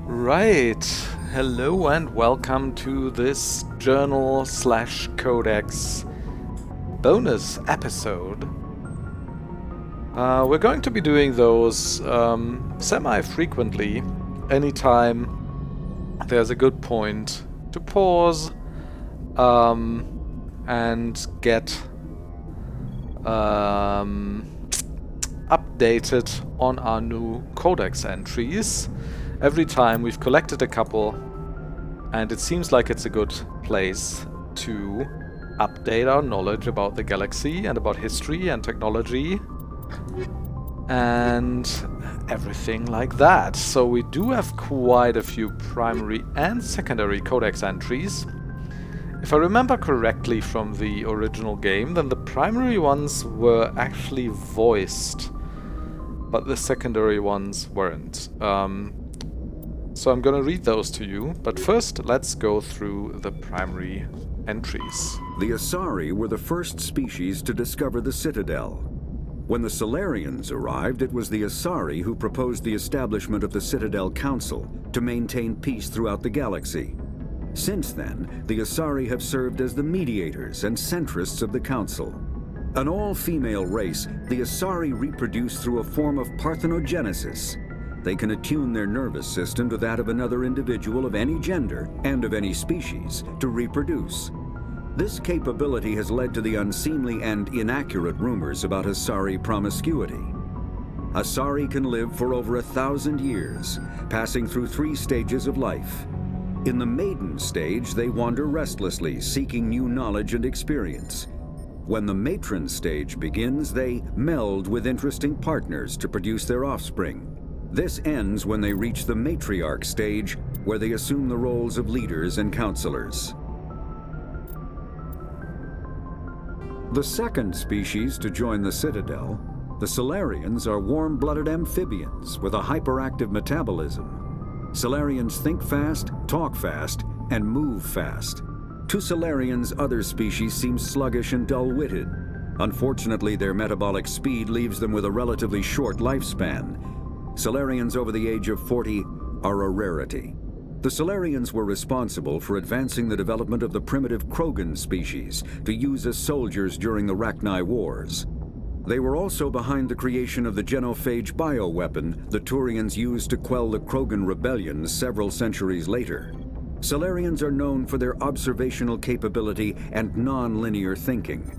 Right, hello and welcome to this journal slash codex bonus episode. We're going to be doing those semi-frequently, anytime there's a good point to pause and get updated on our new codex entries. Every time we've collected a couple, and it seems like it's a good place to update our knowledge about the galaxy and about history and technology and everything like that. So we do have quite a few primary and secondary codex entries. If I remember correctly from the original game, then the primary ones were actually voiced, but the secondary ones weren't. So I'm gonna read those to you, but first let's go through the primary entries. The Asari were the first species to discover the Citadel. When the Solarians arrived, it was the Asari who proposed the establishment of the Citadel Council to maintain peace throughout the galaxy. Since then, the Asari have served as the mediators and centrists of the Council. An all-female race, the Asari reproduce through a form of parthenogenesis. They can attune their nervous system to that of another individual of any gender and of any species to reproduce. This capability has led to the unseemly and inaccurate rumors about Asari promiscuity. Asari can live for over 1,000 years, passing through 3 stages of life. In the maiden stage, they wander restlessly, seeking new knowledge and experience. When the matron stage begins, they meld with interesting partners to produce their offspring. This ends when they reach the matriarch stage, where they assume the roles of leaders and counselors. The second species to join the Citadel, the Solarians, are warm-blooded amphibians with a hyperactive metabolism. Solarians think fast, talk fast, and move fast. To Solarians, other species seem sluggish and dull-witted. Unfortunately, their metabolic speed leaves them with a relatively short lifespan. Solarians over the age of 40 are a rarity. The Solarians were responsible for advancing the development of the primitive Krogan species to use as soldiers during the Rachni Wars. They were also behind the creation of the genophage bioweapon the Turians used to quell the Krogan rebellions several centuries later. Solarians are known for their observational capability and non-linear thinking.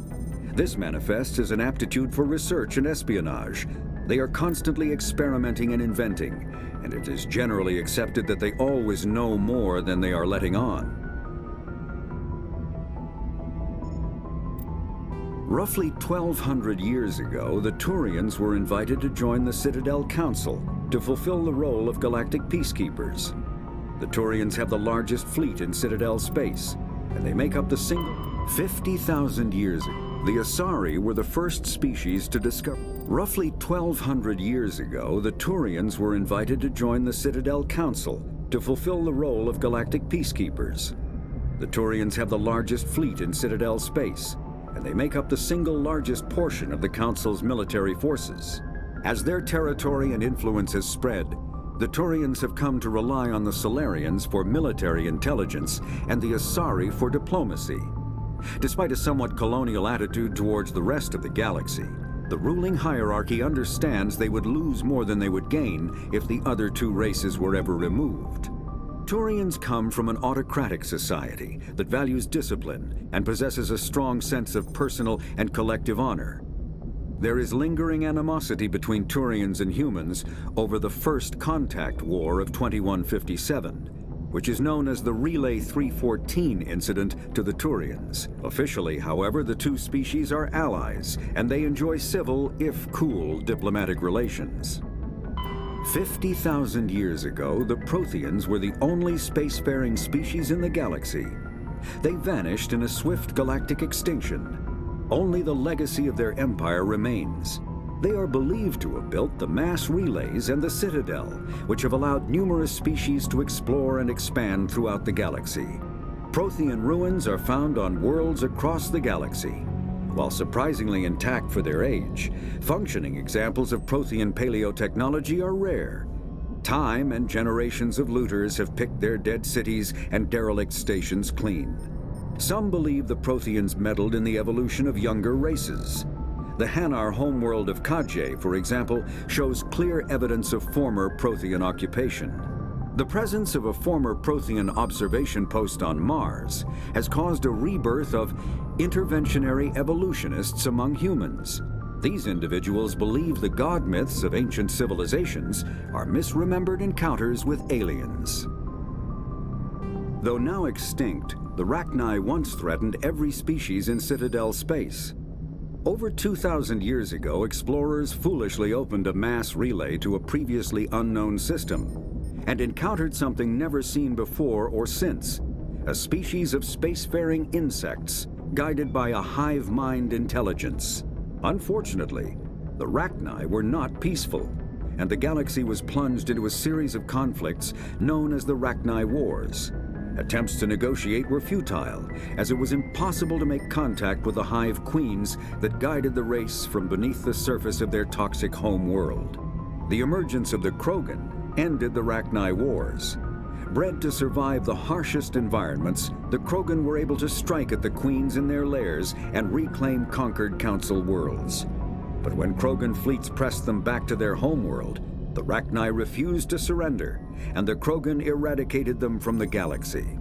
This manifests as an aptitude for research and espionage. They are constantly experimenting and inventing, and it is generally accepted that they always know more than they are letting on. Roughly 1,200 years ago, the Turians were invited to join the Citadel Council to fulfill the role of galactic peacekeepers. The Turians have the largest fleet in Citadel space, and they make up the single 50,000 years ago. The Asari were the first species to discover. Roughly 1,200 years ago, the Turians were invited to join the Citadel Council to fulfill the role of galactic peacekeepers. The Turians have the largest fleet in Citadel space, and they make up the single largest portion of the Council's military forces. As their territory and influence has spread, the Turians have come to rely on the Solarians for military intelligence and the Asari for diplomacy. Despite a somewhat colonial attitude towards the rest of the galaxy, the ruling hierarchy understands they would lose more than they would gain if the other 2 races were ever removed. Turians come from an autocratic society that values discipline and possesses a strong sense of personal and collective honor. There is lingering animosity between Turians and humans over the First Contact War of 2157, which is known as the Relay 314 incident to the Turians. Officially, however, the 2 species are allies, and they enjoy civil, if cool, diplomatic relations. 50,000 years ago, the Protheans were the only spacefaring species in the galaxy. They vanished in a swift galactic extinction. Only the legacy of their empire remains. They are believed to have built the mass relays and the Citadel, which have allowed numerous species to explore and expand throughout the galaxy. Prothean ruins are found on worlds across the galaxy. While surprisingly intact for their age, functioning examples of Prothean paleotechnology are rare. Time and generations of looters have picked their dead cities and derelict stations clean. Some believe the Protheans meddled in the evolution of younger races. The Hanar homeworld of Kajay, for example, shows clear evidence of former Prothean occupation. The presence of a former Prothean observation post on Mars has caused a rebirth of interventionary evolutionists among humans. These individuals believe the god myths of ancient civilizations are misremembered encounters with aliens. Though now extinct, the Rachni once threatened every species in Citadel space. Over 2,000 years ago, explorers foolishly opened a mass relay to a previously unknown system and encountered something never seen before or since, a species of spacefaring insects guided by a hive mind intelligence. Unfortunately, the Rachni were not peaceful, and the galaxy was plunged into a series of conflicts known as the Rachni Wars. Attempts to negotiate were futile, as it was impossible to make contact with the hive queens that guided the race from beneath the surface of their toxic home world. The emergence of the Krogan ended the Rachni Wars. Bred to survive the harshest environments, the Krogan were able to strike at the queens in their lairs and reclaim conquered Council worlds. But when Krogan fleets pressed them back to their homeworld, the Rachni refused to surrender, and the Krogan eradicated them from the galaxy.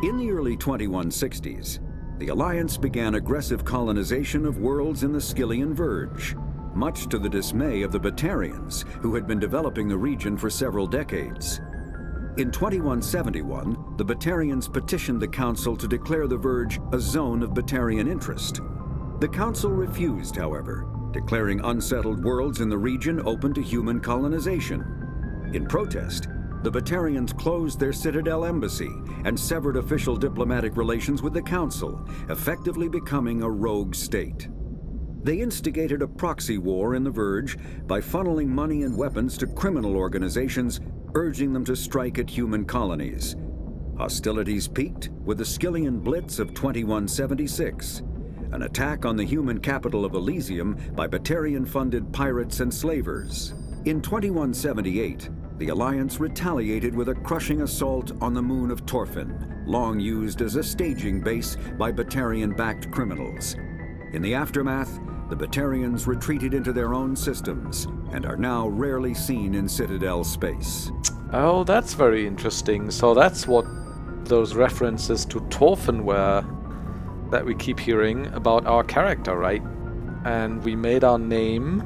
In the early 2160s, the Alliance began aggressive colonization of worlds in the Skyllian Verge, much to the dismay of the Batarians, who had been developing the region for several decades. In 2171, the Batarians petitioned the Council to declare the Verge a zone of Batarian interest. The Council refused, however, declaring unsettled worlds in the region open to human colonization. In protest, the Batarians closed their Citadel embassy and severed official diplomatic relations with the Council, effectively becoming a rogue state. They instigated a proxy war in the Verge by funneling money and weapons to criminal organizations, urging them to strike at human colonies. Hostilities peaked with the Skyllian Blitz of 2176, an attack on the human capital of Elysium by Batarian-funded pirates and slavers. In 2178, the Alliance retaliated with a crushing assault on the moon of Torfin, long used as a staging base by Batarian-backed criminals. In the aftermath, the Batarians retreated into their own systems and are now rarely seen in Citadel space. Oh, that's very interesting. So that's what those references to Torfin were that we keep hearing about our character, right? And we made our name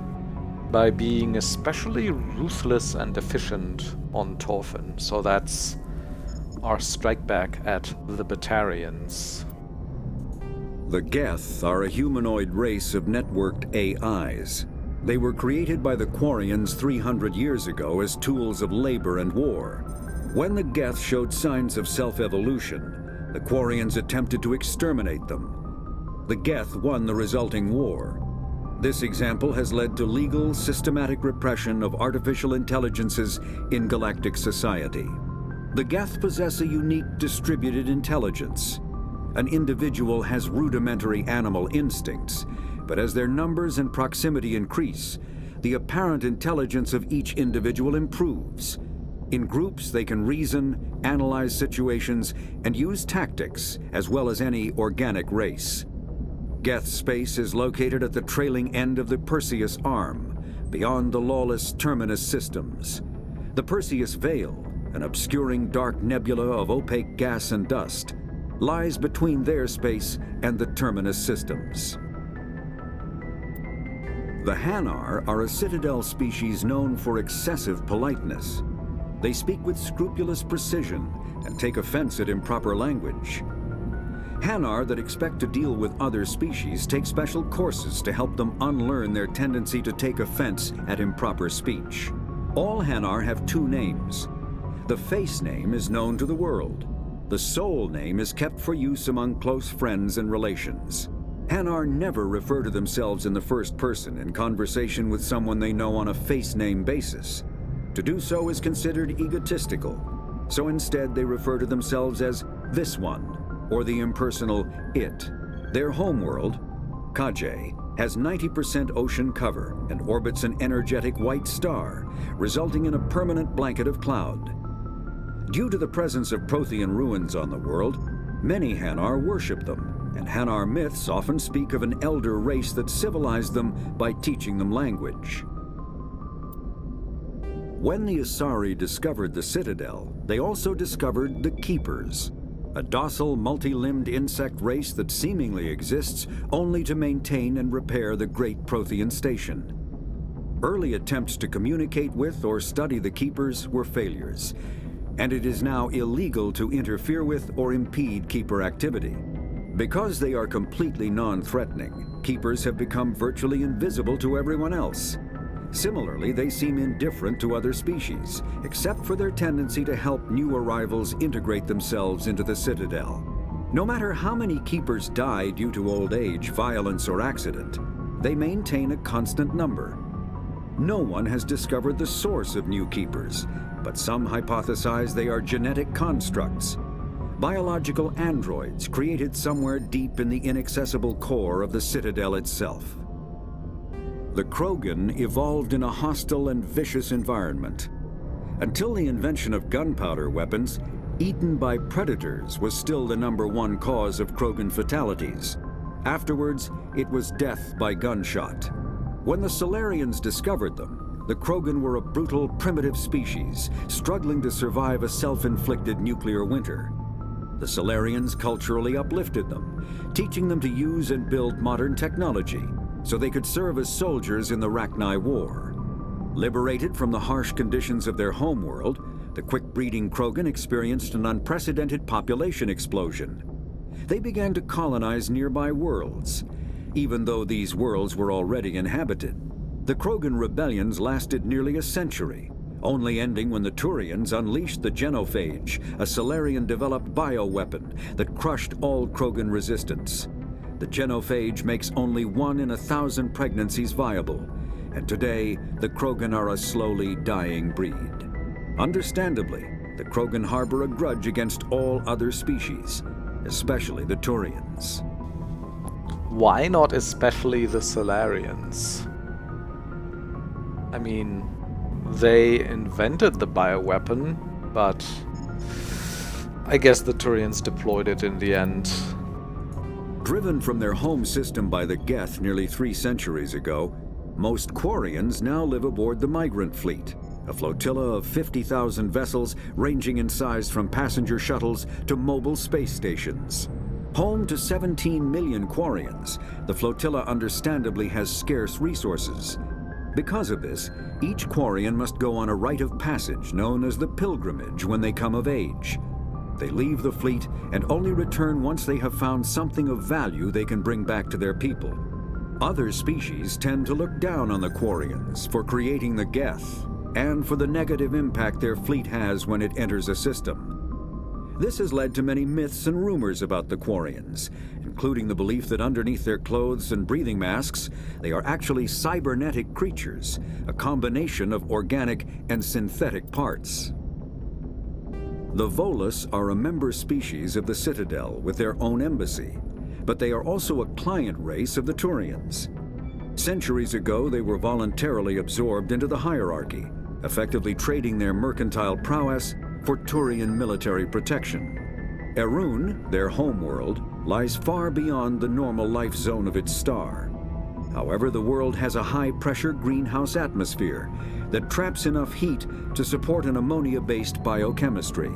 by being especially ruthless and efficient on Torfin. So that's our strike back at the Batarians. The Geth are a humanoid race of networked AIs. They were created by the Quarians 300 years ago as tools of labor and war. When the Geth showed signs of self-evolution, the Quarians attempted to exterminate them. The Geth won the resulting war. This example has led to legal, systematic repression of artificial intelligences in galactic society. The Geth possess a unique distributed intelligence. An individual has rudimentary animal instincts, but as their numbers and proximity increase, the apparent intelligence of each individual improves. In groups, they can reason, analyze situations, and use tactics, as well as any organic race. Geth space is located at the trailing end of the Perseus Arm, beyond the lawless Terminus systems. The Perseus Veil, an obscuring dark nebula of opaque gas and dust, lies between their space and the Terminus systems. The Hanar are a Citadel species known for excessive politeness. They speak with scrupulous precision and take offense at improper language. Hanar that expect to deal with other species take special courses to help them unlearn their tendency to take offense at improper speech. All Hanar have two names. The face name is known to the world. The soul name is kept for use among close friends and relations. Hanar never refer to themselves in the first person in conversation with someone they know on a face name basis. To do so is considered egotistical, so instead they refer to themselves as this one, or the impersonal it. Their homeworld, Kajay, has 90% ocean cover and orbits an energetic white star, resulting in a permanent blanket of cloud. Due to the presence of Prothean ruins on the world, many Hanar worship them, and Hanar myths often speak of an elder race that civilized them by teaching them language. When the Asari discovered the Citadel, they also discovered the Keepers, a docile, multi-limbed insect race that seemingly exists only to maintain and repair the Great Prothean Station. Early attempts to communicate with or study the Keepers were failures, and it is now illegal to interfere with or impede Keeper activity. Because they are completely non-threatening, Keepers have become virtually invisible to everyone else. Similarly, they seem indifferent to other species, except for their tendency to help new arrivals integrate themselves into the Citadel. No matter how many Keepers die due to old age, violence, or accident, they maintain a constant number. No one has discovered the source of new Keepers, but some hypothesize they are genetic constructs, biological androids created somewhere deep in the inaccessible core of the Citadel itself. The Krogan evolved in a hostile and vicious environment. Until the invention of gunpowder weapons, eaten by predators was still the #1 cause of Krogan fatalities. Afterwards, it was death by gunshot. When the Solarians discovered them, the Krogan were a brutal, primitive species, struggling to survive a self-inflicted nuclear winter. The Solarians culturally uplifted them, teaching them to use and build modern technology, so they could serve as soldiers in the Rachni War. Liberated from the harsh conditions of their homeworld, the quick-breeding Krogan experienced an unprecedented population explosion. They began to colonize nearby worlds. Even though these worlds were already inhabited, the Krogan rebellions lasted nearly a century, only ending when the Turians unleashed the Genophage, a Solarian-developed bioweapon that crushed all Krogan resistance. The Genophage makes only 1 in 1,000 pregnancies viable, and today the Krogan are a slowly dying breed. Understandably, the Krogan harbor a grudge against all other species, especially the Turians. Why not especially the Solarians? I mean, they invented the bioweapon, but I guess the Turians deployed it in the end. Driven from their home system by the Geth nearly 3 centuries ago, most Quarians now live aboard the Migrant Fleet, a flotilla of 50,000 vessels ranging in size from passenger shuttles to mobile space stations. Home to 17 million Quarians, the flotilla understandably has scarce resources. Because of this, each Quarian must go on a rite of passage known as the Pilgrimage when they come of age. They leave the fleet and only return once they have found something of value they can bring back to their people. Other species tend to look down on the Quarians for creating the Geth and for the negative impact their fleet has when it enters a system. This has led to many myths and rumors about the Quarians, including the belief that underneath their clothes and breathing masks, they are actually cybernetic creatures, a combination of organic and synthetic parts. The Volus are a member species of the Citadel with their own embassy, but they are also a client race of the Turians. Centuries ago, they were voluntarily absorbed into the hierarchy, effectively trading their mercantile prowess for Turian military protection. Erun, their homeworld, lies far beyond the normal life zone of its star. However, the world has a high-pressure greenhouse atmosphere that traps enough heat to support an ammonia-based biochemistry.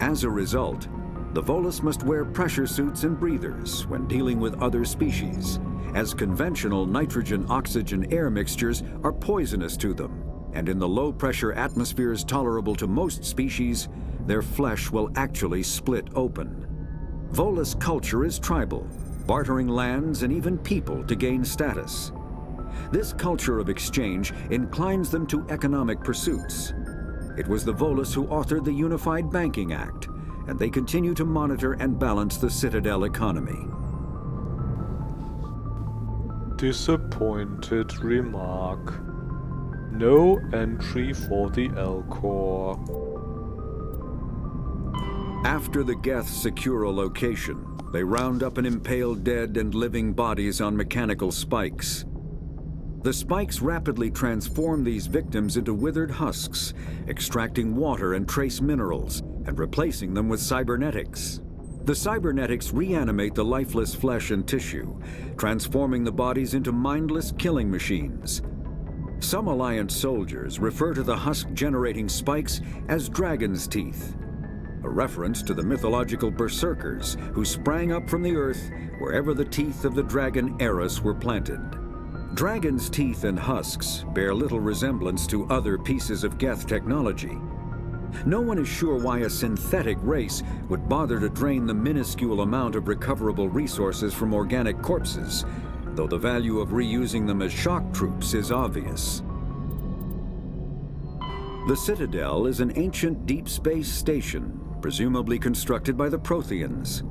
As a result, the Volus must wear pressure suits and breathers when dealing with other species, as conventional nitrogen-oxygen air mixtures are poisonous to them, and in the low-pressure atmospheres tolerable to most species, their flesh will actually split open. Volus culture is tribal, bartering lands and even people to gain status. This culture of exchange inclines them to economic pursuits. It was the Volus who authored the Unified Banking Act, and they continue to monitor and balance the Citadel economy. Disappointed remark. No entry for the L-Core. After the Geth secure a location, they round up and impale dead and living bodies on mechanical spikes. The spikes rapidly transform these victims into withered husks, extracting water and trace minerals and replacing them with cybernetics. The cybernetics reanimate the lifeless flesh and tissue, transforming the bodies into mindless killing machines. Some Alliance soldiers refer to the husk-generating spikes as dragon's teeth, a reference to the mythological berserkers who sprang up from the earth wherever the teeth of the dragon Eris were planted. Dragon's teeth and husks bear little resemblance to other pieces of Geth technology. No one is sure why a synthetic race would bother to drain the minuscule amount of recoverable resources from organic corpses, though the value of reusing them as shock troops is obvious. The Citadel is an ancient deep space station, presumably constructed by the Protheans.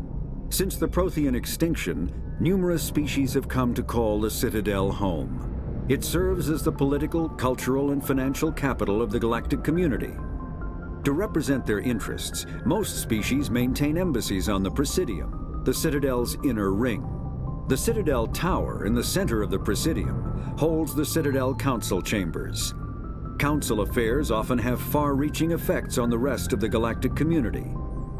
Since the Prothean extinction, numerous species have come to call the Citadel home. It serves as the political, cultural, and financial capital of the galactic community. To represent their interests, most species maintain embassies on the Presidium, the Citadel's inner ring. The Citadel Tower in the center of the Presidium holds the Citadel Council chambers. Council affairs often have far-reaching effects on the rest of the galactic community.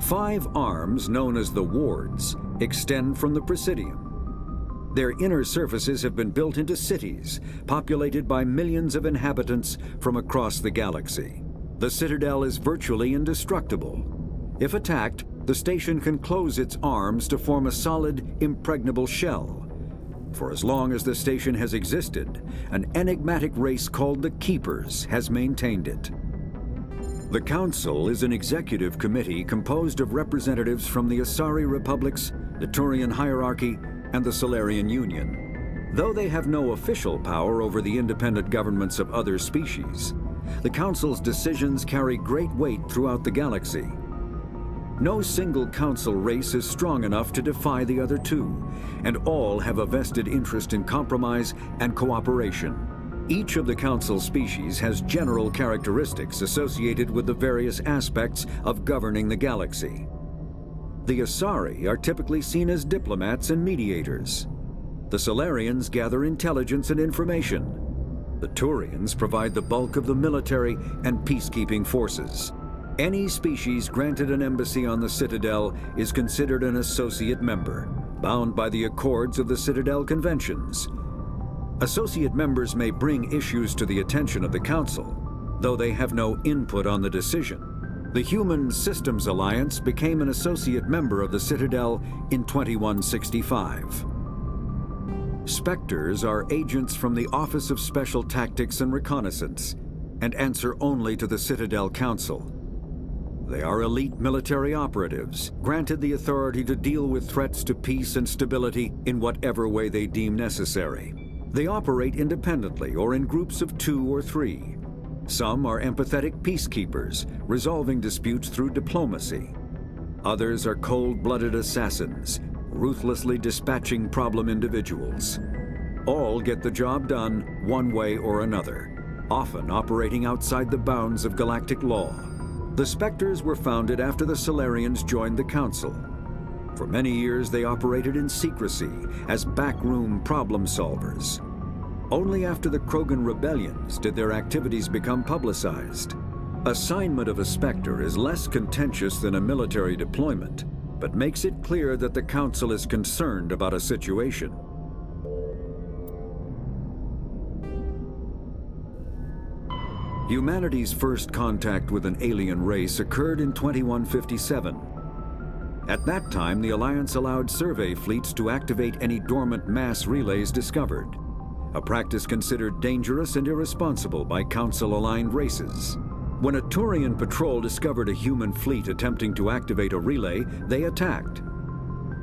5 arms, known as the wards, extend from the Presidium. Their inner surfaces have been built into cities, populated by millions of inhabitants from across the galaxy. The Citadel is virtually indestructible. If attacked, the station can close its arms to form a solid, impregnable shell. For as long as the station has existed, an enigmatic race called the Keepers has maintained it. The Council is an executive committee composed of representatives from the Asari Republics, the Turian Hierarchy, and the Solarian Union. Though they have no official power over the independent governments of other species, the Council's decisions carry great weight throughout the galaxy. No single Council race is strong enough to defy the other two, and all have a vested interest in compromise and cooperation. Each of the Council species has general characteristics associated with the various aspects of governing the galaxy. The Asari are typically seen as diplomats and mediators. The Solarians gather intelligence and information. The Turians provide the bulk of the military and peacekeeping forces. Any species granted an embassy on the Citadel is considered an associate member, bound by the accords of the Citadel Conventions. Associate members may bring issues to the attention of the Council, though they have no input on the decision. The Human Systems Alliance became an associate member of the Citadel in 2165. Spectres are agents from the Office of Special Tactics and Reconnaissance, and answer only to the Citadel Council. They are elite military operatives, granted the authority to deal with threats to peace and stability in whatever way they deem necessary. They operate independently or in groups of 2 or 3. Some are empathetic peacekeepers, resolving disputes through diplomacy. Others are cold-blooded assassins, ruthlessly dispatching problem individuals. All get the job done one way or another, often operating outside the bounds of galactic law. The Spectres were founded after the Solarians joined the Council. For many years they operated in secrecy as backroom problem solvers. Only after the Krogan rebellions did their activities become publicized. Assignment of a Spectre is less contentious than a military deployment, but makes it clear that the Council is concerned about a situation. Humanity's first contact with an alien race occurred in 2157. At that time, the Alliance allowed survey fleets to activate any dormant mass relays discovered, a practice considered dangerous and irresponsible by Council-aligned races. When a Turian patrol discovered a human fleet attempting to activate a relay, they attacked.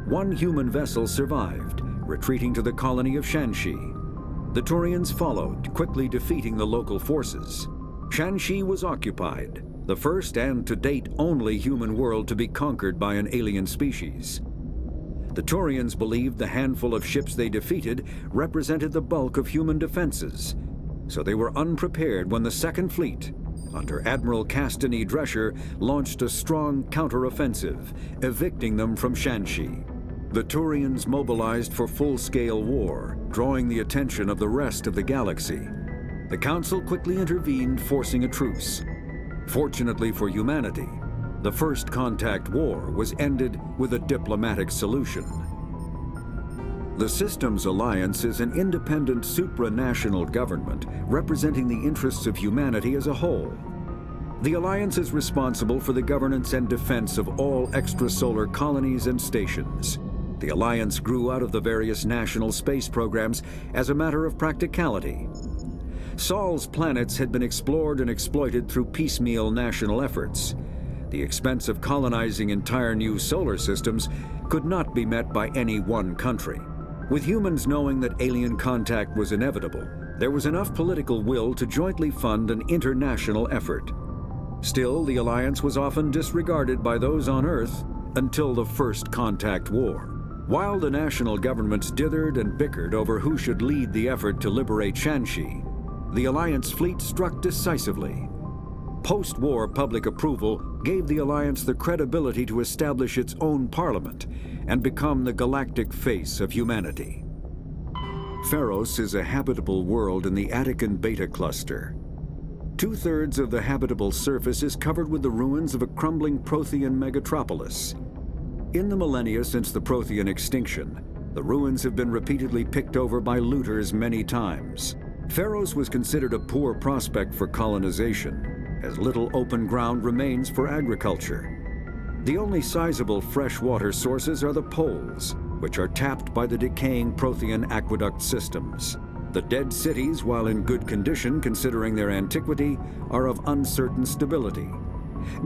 One human vessel survived, retreating to the colony of Shanxi. The Turians followed, quickly defeating the local forces. Shanxi was occupied, the first and to date only human world to be conquered by an alien species. The Turians believed the handful of ships they defeated represented the bulk of human defenses, so they were unprepared when the Second Fleet, under Admiral Castanet Drescher, launched a strong counteroffensive, evicting them from Shanxi. The Turians mobilized for full-scale war, drawing the attention of the rest of the galaxy. The Council quickly intervened, forcing a truce. Fortunately for humanity, the First Contact War was ended with a diplomatic solution. The Systems Alliance is an independent supranational government representing the interests of humanity as a whole. The Alliance is responsible for the governance and defense of all extrasolar colonies and stations. The Alliance grew out of the various national space programs as a matter of practicality. Sol's planets had been explored and exploited through piecemeal national efforts. The expense of colonizing entire new solar systems could not be met by any one country. With humans knowing that alien contact was inevitable, there was enough political will to jointly fund an international effort. Still, the Alliance was often disregarded by those on Earth until the First Contact War. While the national governments dithered and bickered over who should lead the effort to liberate Shanxi, the Alliance fleet struck decisively. Post-war public approval gave the Alliance the credibility to establish its own parliament and become the galactic face of humanity. Pharos is a habitable world in the Attican Beta Cluster. Two-thirds of the habitable surface is covered with the ruins of a crumbling Prothean megatropolis. In the millennia since the Prothean extinction, the ruins have been repeatedly picked over by looters many times. Pharos was considered a poor prospect for colonization, as little open ground remains for agriculture. The only sizable freshwater sources are the poles, which are tapped by the decaying Prothean aqueduct systems. The dead cities, while in good condition considering their antiquity, are of uncertain stability.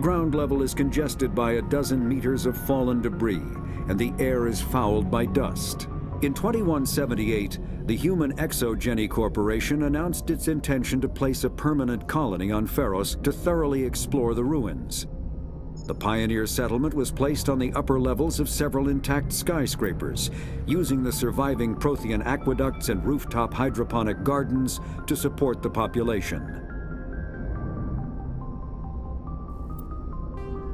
Ground level is congested by a dozen meters of fallen debris, and the air is fouled by dust. In 2178, the Human Exogeny Corporation announced its intention to place a permanent colony on Pharos to thoroughly explore the ruins. The pioneer settlement was placed on the upper levels of several intact skyscrapers, using the surviving Prothean aqueducts and rooftop hydroponic gardens to support the population.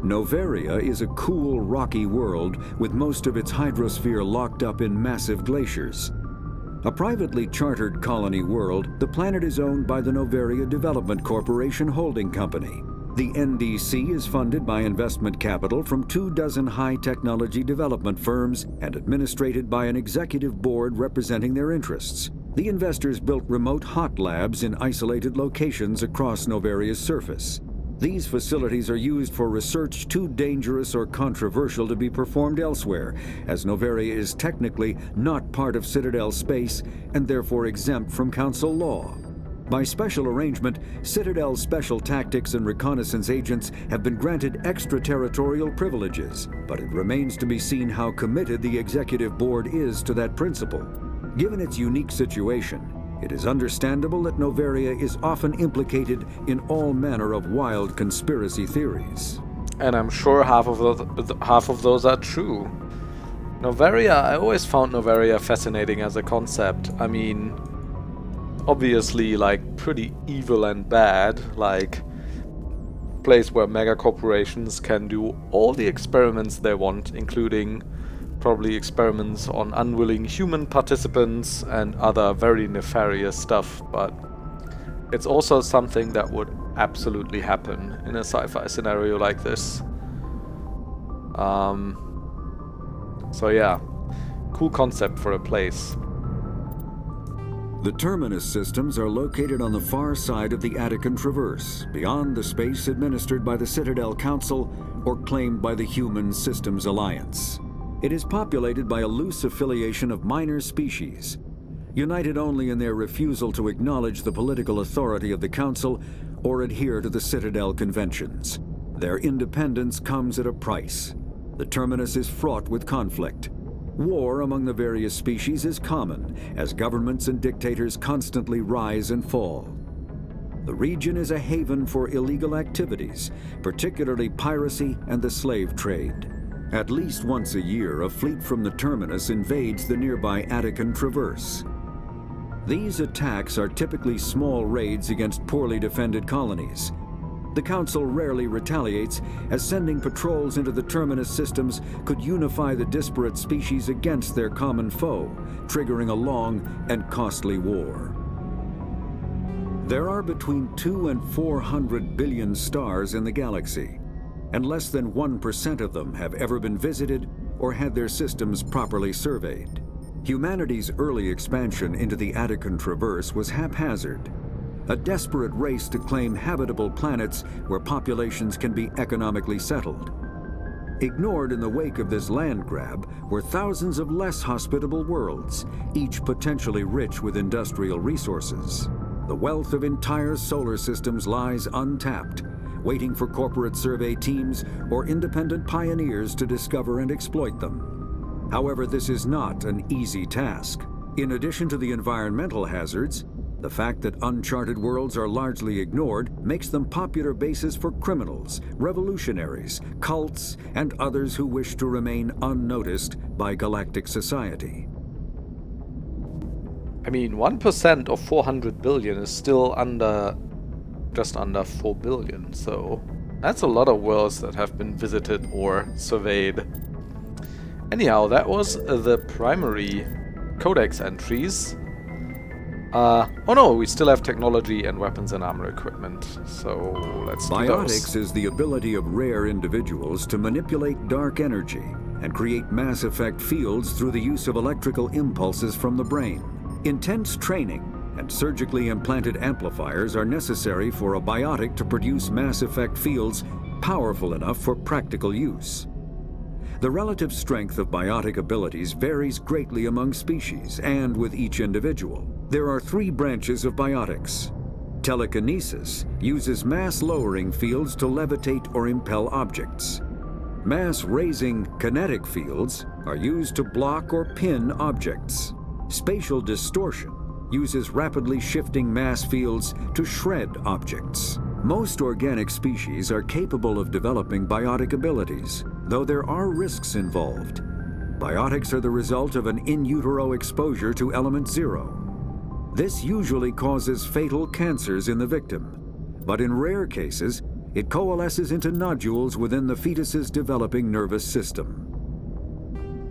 Noveria is a cool, rocky world with most of its hydrosphere locked up in massive glaciers. A privately chartered colony world, the planet is owned by the Noveria Development Corporation Holding Company. The NDC is funded by investment capital from 24 high-technology development firms and administrated by an executive board representing their interests. The investors built remote hot labs in isolated locations across Noveria's surface. These facilities are used for research too dangerous or controversial to be performed elsewhere, as Noveria is technically not part of Citadel space and therefore exempt from Council law. By special arrangement, Citadel's special tactics and reconnaissance agents have been granted extraterritorial privileges, but it remains to be seen how committed the executive board is to that principle. Given its unique situation, it is understandable that Noveria is often implicated in all manner of wild conspiracy theories. And I'm sure half of those are true. Noveria, I always found Noveria fascinating as a concept. I mean, obviously, like, pretty evil and bad, like place where mega corporations can do all the experiments they want, including probably experiments on unwilling human participants and other very nefarious stuff, but it's also something that would absolutely happen in a sci-fi scenario like this. So yeah, cool concept for a place. The Terminus systems are located on the far side of the Attican Traverse, beyond the space administered by the Citadel Council or claimed by the Human Systems Alliance. It is populated by a loose affiliation of minor species, united only in their refusal to acknowledge the political authority of the Council or adhere to the Citadel conventions. Their independence comes at a price. The Terminus is fraught with conflict. War among the various species is common, as governments and dictators constantly rise and fall. The region is a haven for illegal activities, particularly piracy and the slave trade. At least once a year, a fleet from the Terminus invades the nearby Attican Traverse. These attacks are typically small raids against poorly defended colonies. The Council rarely retaliates, as sending patrols into the Terminus systems could unify the disparate species against their common foe, triggering a long and costly war. There are between 200 and 400 billion stars in the galaxy, and less than 1% of them have ever been visited or had their systems properly surveyed. Humanity's early expansion into the Attican Traverse was haphazard, a desperate race to claim habitable planets where populations can be economically settled. Ignored in the wake of this land grab were thousands of less hospitable worlds, each potentially rich with industrial resources. The wealth of entire solar systems lies untapped, waiting for corporate survey teams or independent pioneers to discover and exploit them. However, this is not an easy task. In addition to the environmental hazards, the fact that uncharted worlds are largely ignored makes them popular bases for criminals, revolutionaries, cults, and others who wish to remain unnoticed by galactic society. I mean, 1% of 400 billion is still just under 4 billion, so that's a lot of worlds that have been visited or surveyed. Anyhow, that was the primary Codex entries. Oh no, we still have technology and weapons and armor equipment, so let's do those. Biotics is the ability of rare individuals to manipulate dark energy and create mass effect fields through the use of electrical impulses from the brain. Intense training and surgically implanted amplifiers are necessary for a biotic to produce mass effect fields powerful enough for practical use. The relative strength of biotic abilities varies greatly among species and with each individual. There are 3 branches of biotics. Telekinesis uses mass-lowering fields to levitate or impel objects. Mass-raising kinetic fields are used to block or pin objects. Spatial distortion uses rapidly shifting mass fields to shred objects. Most organic species are capable of developing biotic abilities, though there are risks involved. Biotics are the result of an in utero exposure to element 0. This usually causes fatal cancers in the victim, but in rare cases, it coalesces into nodules within the fetus's developing nervous system.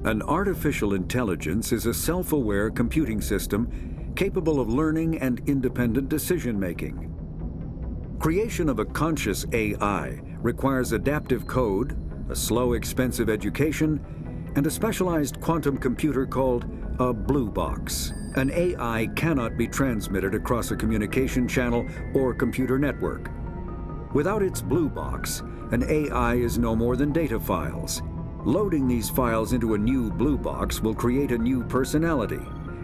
An artificial intelligence is a self-aware computing system capable of learning and independent decision-making. Creation of a conscious AI requires adaptive code, a slow, expensive education, and a specialized quantum computer called a blue box. An AI cannot be transmitted across a communication channel or computer network. Without its blue box, an AI is no more than data files. Loading these files into a new blue box will create a new personality,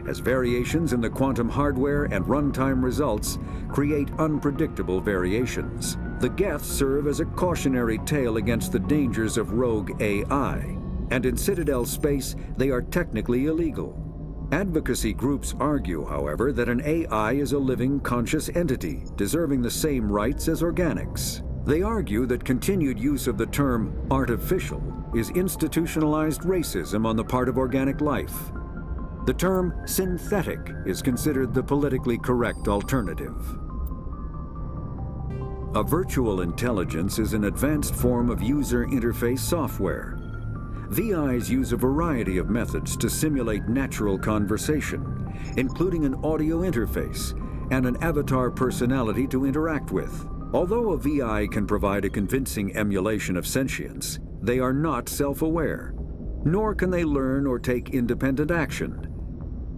as variations in the quantum hardware and runtime results create unpredictable variations. The Geth serve as a cautionary tale against the dangers of rogue AI, and in Citadel space, they are technically illegal. Advocacy groups argue, however, that an AI is a living, conscious entity, deserving the same rights as organics. They argue that continued use of the term artificial is institutionalized racism on the part of organic life. The term synthetic is considered the politically correct alternative. A virtual intelligence is an advanced form of user interface software. VIs use a variety of methods to simulate natural conversation, including an audio interface and an avatar personality to interact with. Although a VI can provide a convincing emulation of sentience, they are not self-aware, nor can they learn or take independent action.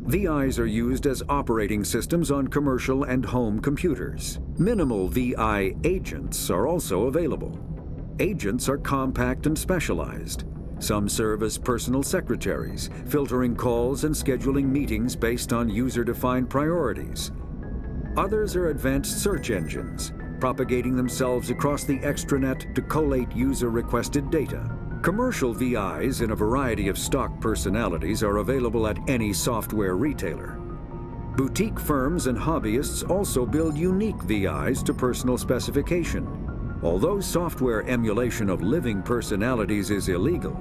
VIs are used as operating systems on commercial and home computers. Minimal VI agents are also available. Agents are compact and specialized. Some serve as personal secretaries, filtering calls and scheduling meetings based on user-defined priorities. Others are advanced search engines, propagating themselves across the extranet to collate user-requested data. Commercial VIs in a variety of stock personalities are available at any software retailer. Boutique firms and hobbyists also build unique VIs to personal specification. Although software emulation of living personalities is illegal,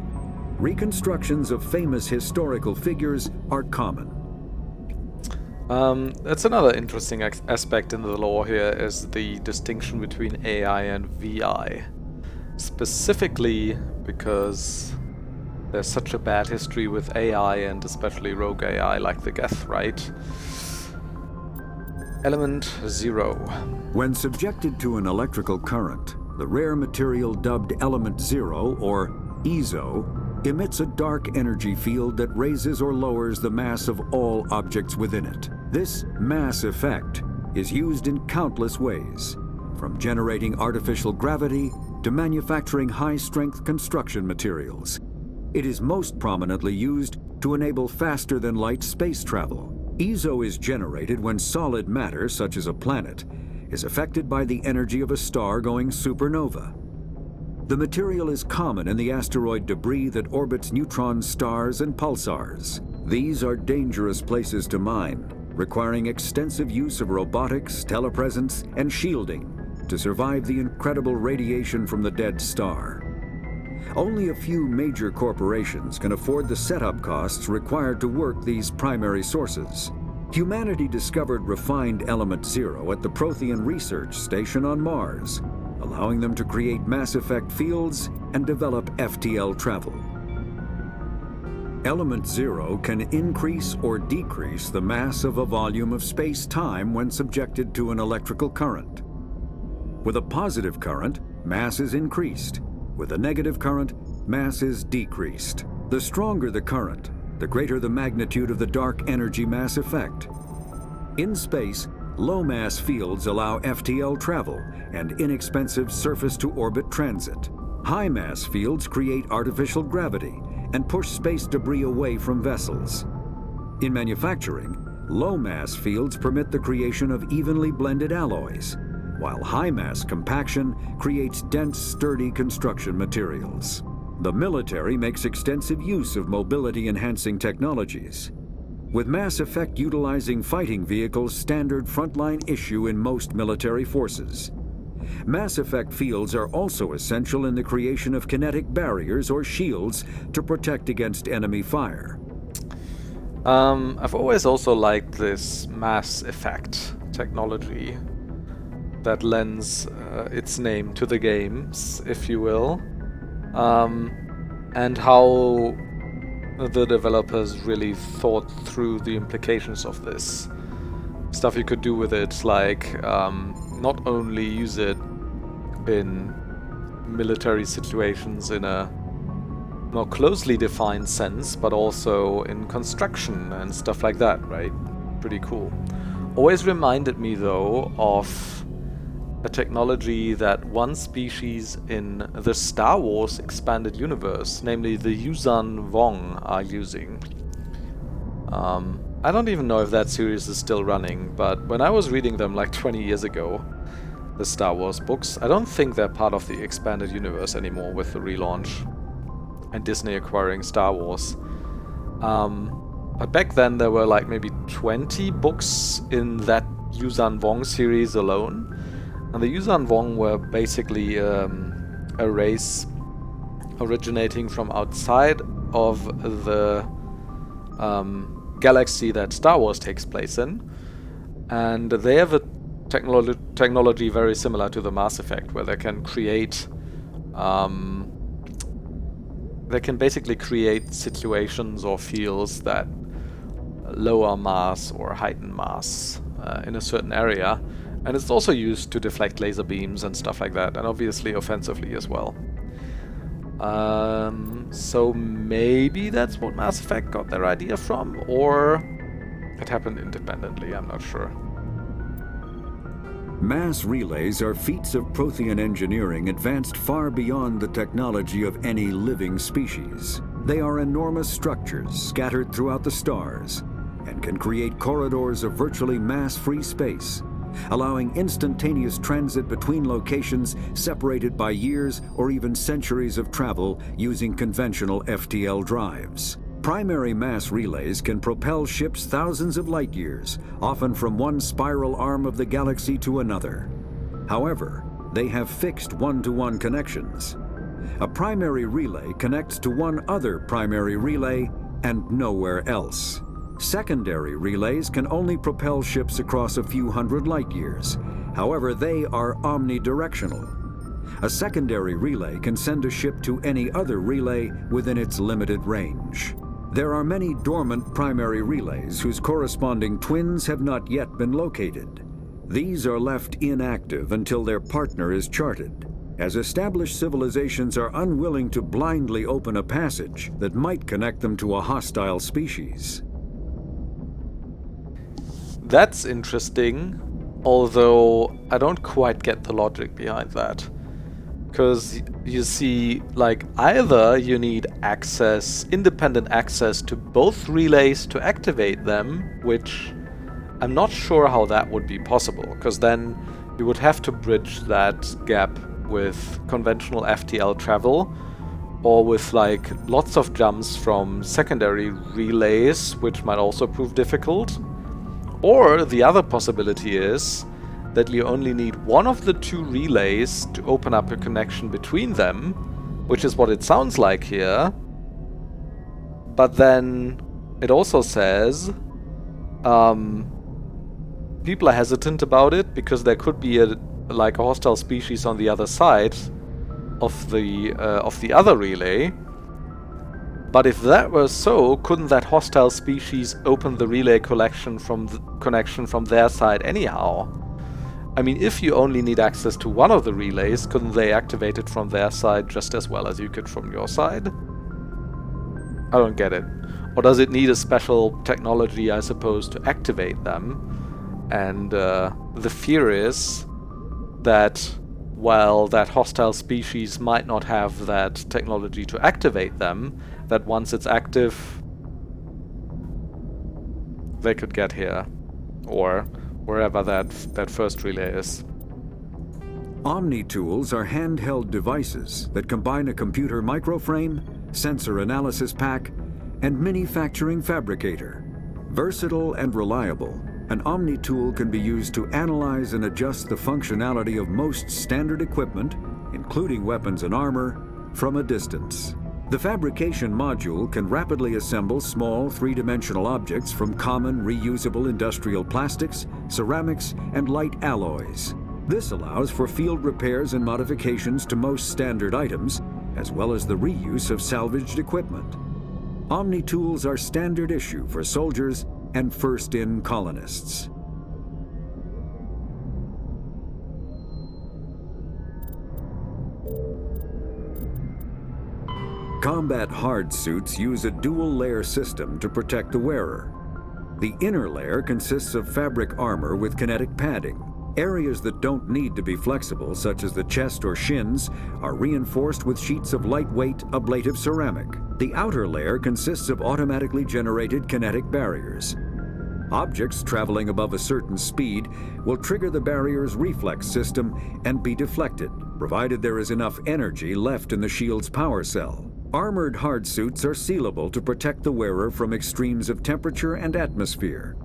reconstructions of famous historical figures are common. That's another interesting aspect in the lore here, is the distinction between AI and VI. Specifically because there's such a bad history with AI, and especially rogue AI like the Geth, right? Element 0. When subjected to an electrical current, the rare material dubbed Element 0, or EZO, emits a dark energy field that raises or lowers the mass of all objects within it. This mass effect is used in countless ways, from generating artificial gravity to manufacturing high-strength construction materials. It is most prominently used to enable faster-than-light space travel. EZO is generated when solid matter, such as a planet, is affected by the energy of a star going supernova. The material is common in the asteroid debris that orbits neutron stars and pulsars. These are dangerous places to mine, requiring extensive use of robotics, telepresence, and shielding to survive the incredible radiation from the dead star. Only a few major corporations can afford the setup costs required to work these primary sources. Humanity discovered refined Element 0 at the Prothean Research Station on Mars, allowing them to create mass effect fields and develop FTL travel. Element 0 can increase or decrease the mass of a volume of space-time when subjected to an electrical current. With a positive current, mass is increased. With a negative current, mass is decreased. The stronger the current, the greater the magnitude of the dark energy mass effect. In space, low-mass fields allow FTL travel and inexpensive surface-to-orbit transit. High-mass fields create artificial gravity and push space debris away from vessels. In manufacturing, low-mass fields permit the creation of evenly blended alloys, while high-mass compaction creates dense, sturdy construction materials. The military makes extensive use of mobility-enhancing technologies, with Mass Effect utilizing fighting vehicles standard frontline issue in most military forces. Mass Effect fields are also essential in the creation of kinetic barriers or shields to protect against enemy fire. I've always also liked this Mass Effect technology that lends its name to the games, if you will, and how the developers really thought through the implications of this. Stuff you could do with it, like not only use it in military situations in a more closely defined sense, but also in construction and stuff like that, right? Pretty cool. Always reminded me, though, of a technology that one species in the Star Wars expanded universe, namely the Yuuzhan Vong, are using. I don't even know if that series is still running, but when I was reading them like 20 years ago, the Star Wars books, I don't think they're part of the expanded universe anymore with the relaunch and Disney acquiring Star Wars. But back then there were like maybe 20 books in that Yuuzhan Vong series alone. And the Yuuzhan Vong were basically a race originating from outside of the galaxy that Star Wars takes place in. And they have a technology very similar to the Mass Effect, where they can create... they can basically create situations or fields that lower mass or heighten mass in a certain area. And it's also used to deflect laser beams and stuff like that, and obviously offensively as well. So maybe that's what Mass Effect got their idea from, or it happened independently, I'm not sure. Mass relays are feats of Prothean engineering advanced far beyond the technology of any living species. They are enormous structures scattered throughout the stars and can create corridors of virtually mass-free space, allowing instantaneous transit between locations separated by years or even centuries of travel using conventional FTL drives. Primary mass relays can propel ships thousands of light years, often from one spiral arm of the galaxy to another. However, they have fixed one-to-one connections. A primary relay connects to one other primary relay and nowhere else. Secondary relays can only propel ships across a few hundred light years. However, they are omnidirectional. A secondary relay can send a ship to any other relay within its limited range. There are many dormant primary relays whose corresponding twins have not yet been located. These are left inactive until their partner is charted, as established civilizations are unwilling to blindly open a passage that might connect them to a hostile species. That's interesting, although I don't quite get the logic behind that. Because you see, like, either you need access, independent access to both relays to activate them, which I'm not sure how that would be possible, because then you would have to bridge that gap with conventional FTL travel, or with like lots of jumps from secondary relays, which might also prove difficult. Or the other possibility is that you only need one of the two relays to open up a connection between them, which is what it sounds like here. But then it also says people are hesitant about it because there could be a hostile species on the other side of the other relay. But if that were so, couldn't that hostile species open the relay connection from their side anyhow? I mean, if you only need access to one of the relays, couldn't they activate it from their side just as well as you could from your side? I don't get it. Or does it need a special technology, I suppose, to activate them? And the fear is that while that hostile species might not have that technology to activate them, that once it's active, they could get here. Or wherever that first relay is. Omni-tools are handheld devices that combine a computer microframe, sensor analysis pack, and manufacturing fabricator. Versatile and reliable, an Omni-tool can be used to analyze and adjust the functionality of most standard equipment, including weapons and armor, from a distance. The fabrication module can rapidly assemble small three-dimensional objects from common reusable industrial plastics, ceramics, and light alloys. This allows for field repairs and modifications to most standard items, as well as the reuse of salvaged equipment. Omni-tools are standard issue for soldiers and first-in colonists. Combat hard suits use a dual-layer system to protect the wearer. The inner layer consists of fabric armor with kinetic padding. Areas that don't need to be flexible, such as the chest or shins, are reinforced with sheets of lightweight, ablative ceramic. The outer layer consists of automatically generated kinetic barriers. Objects traveling above a certain speed will trigger the barrier's reflex system and be deflected, provided there is enough energy left in the shield's power cell. Armored hardsuits are sealable to protect the wearer from extremes of temperature and atmosphere.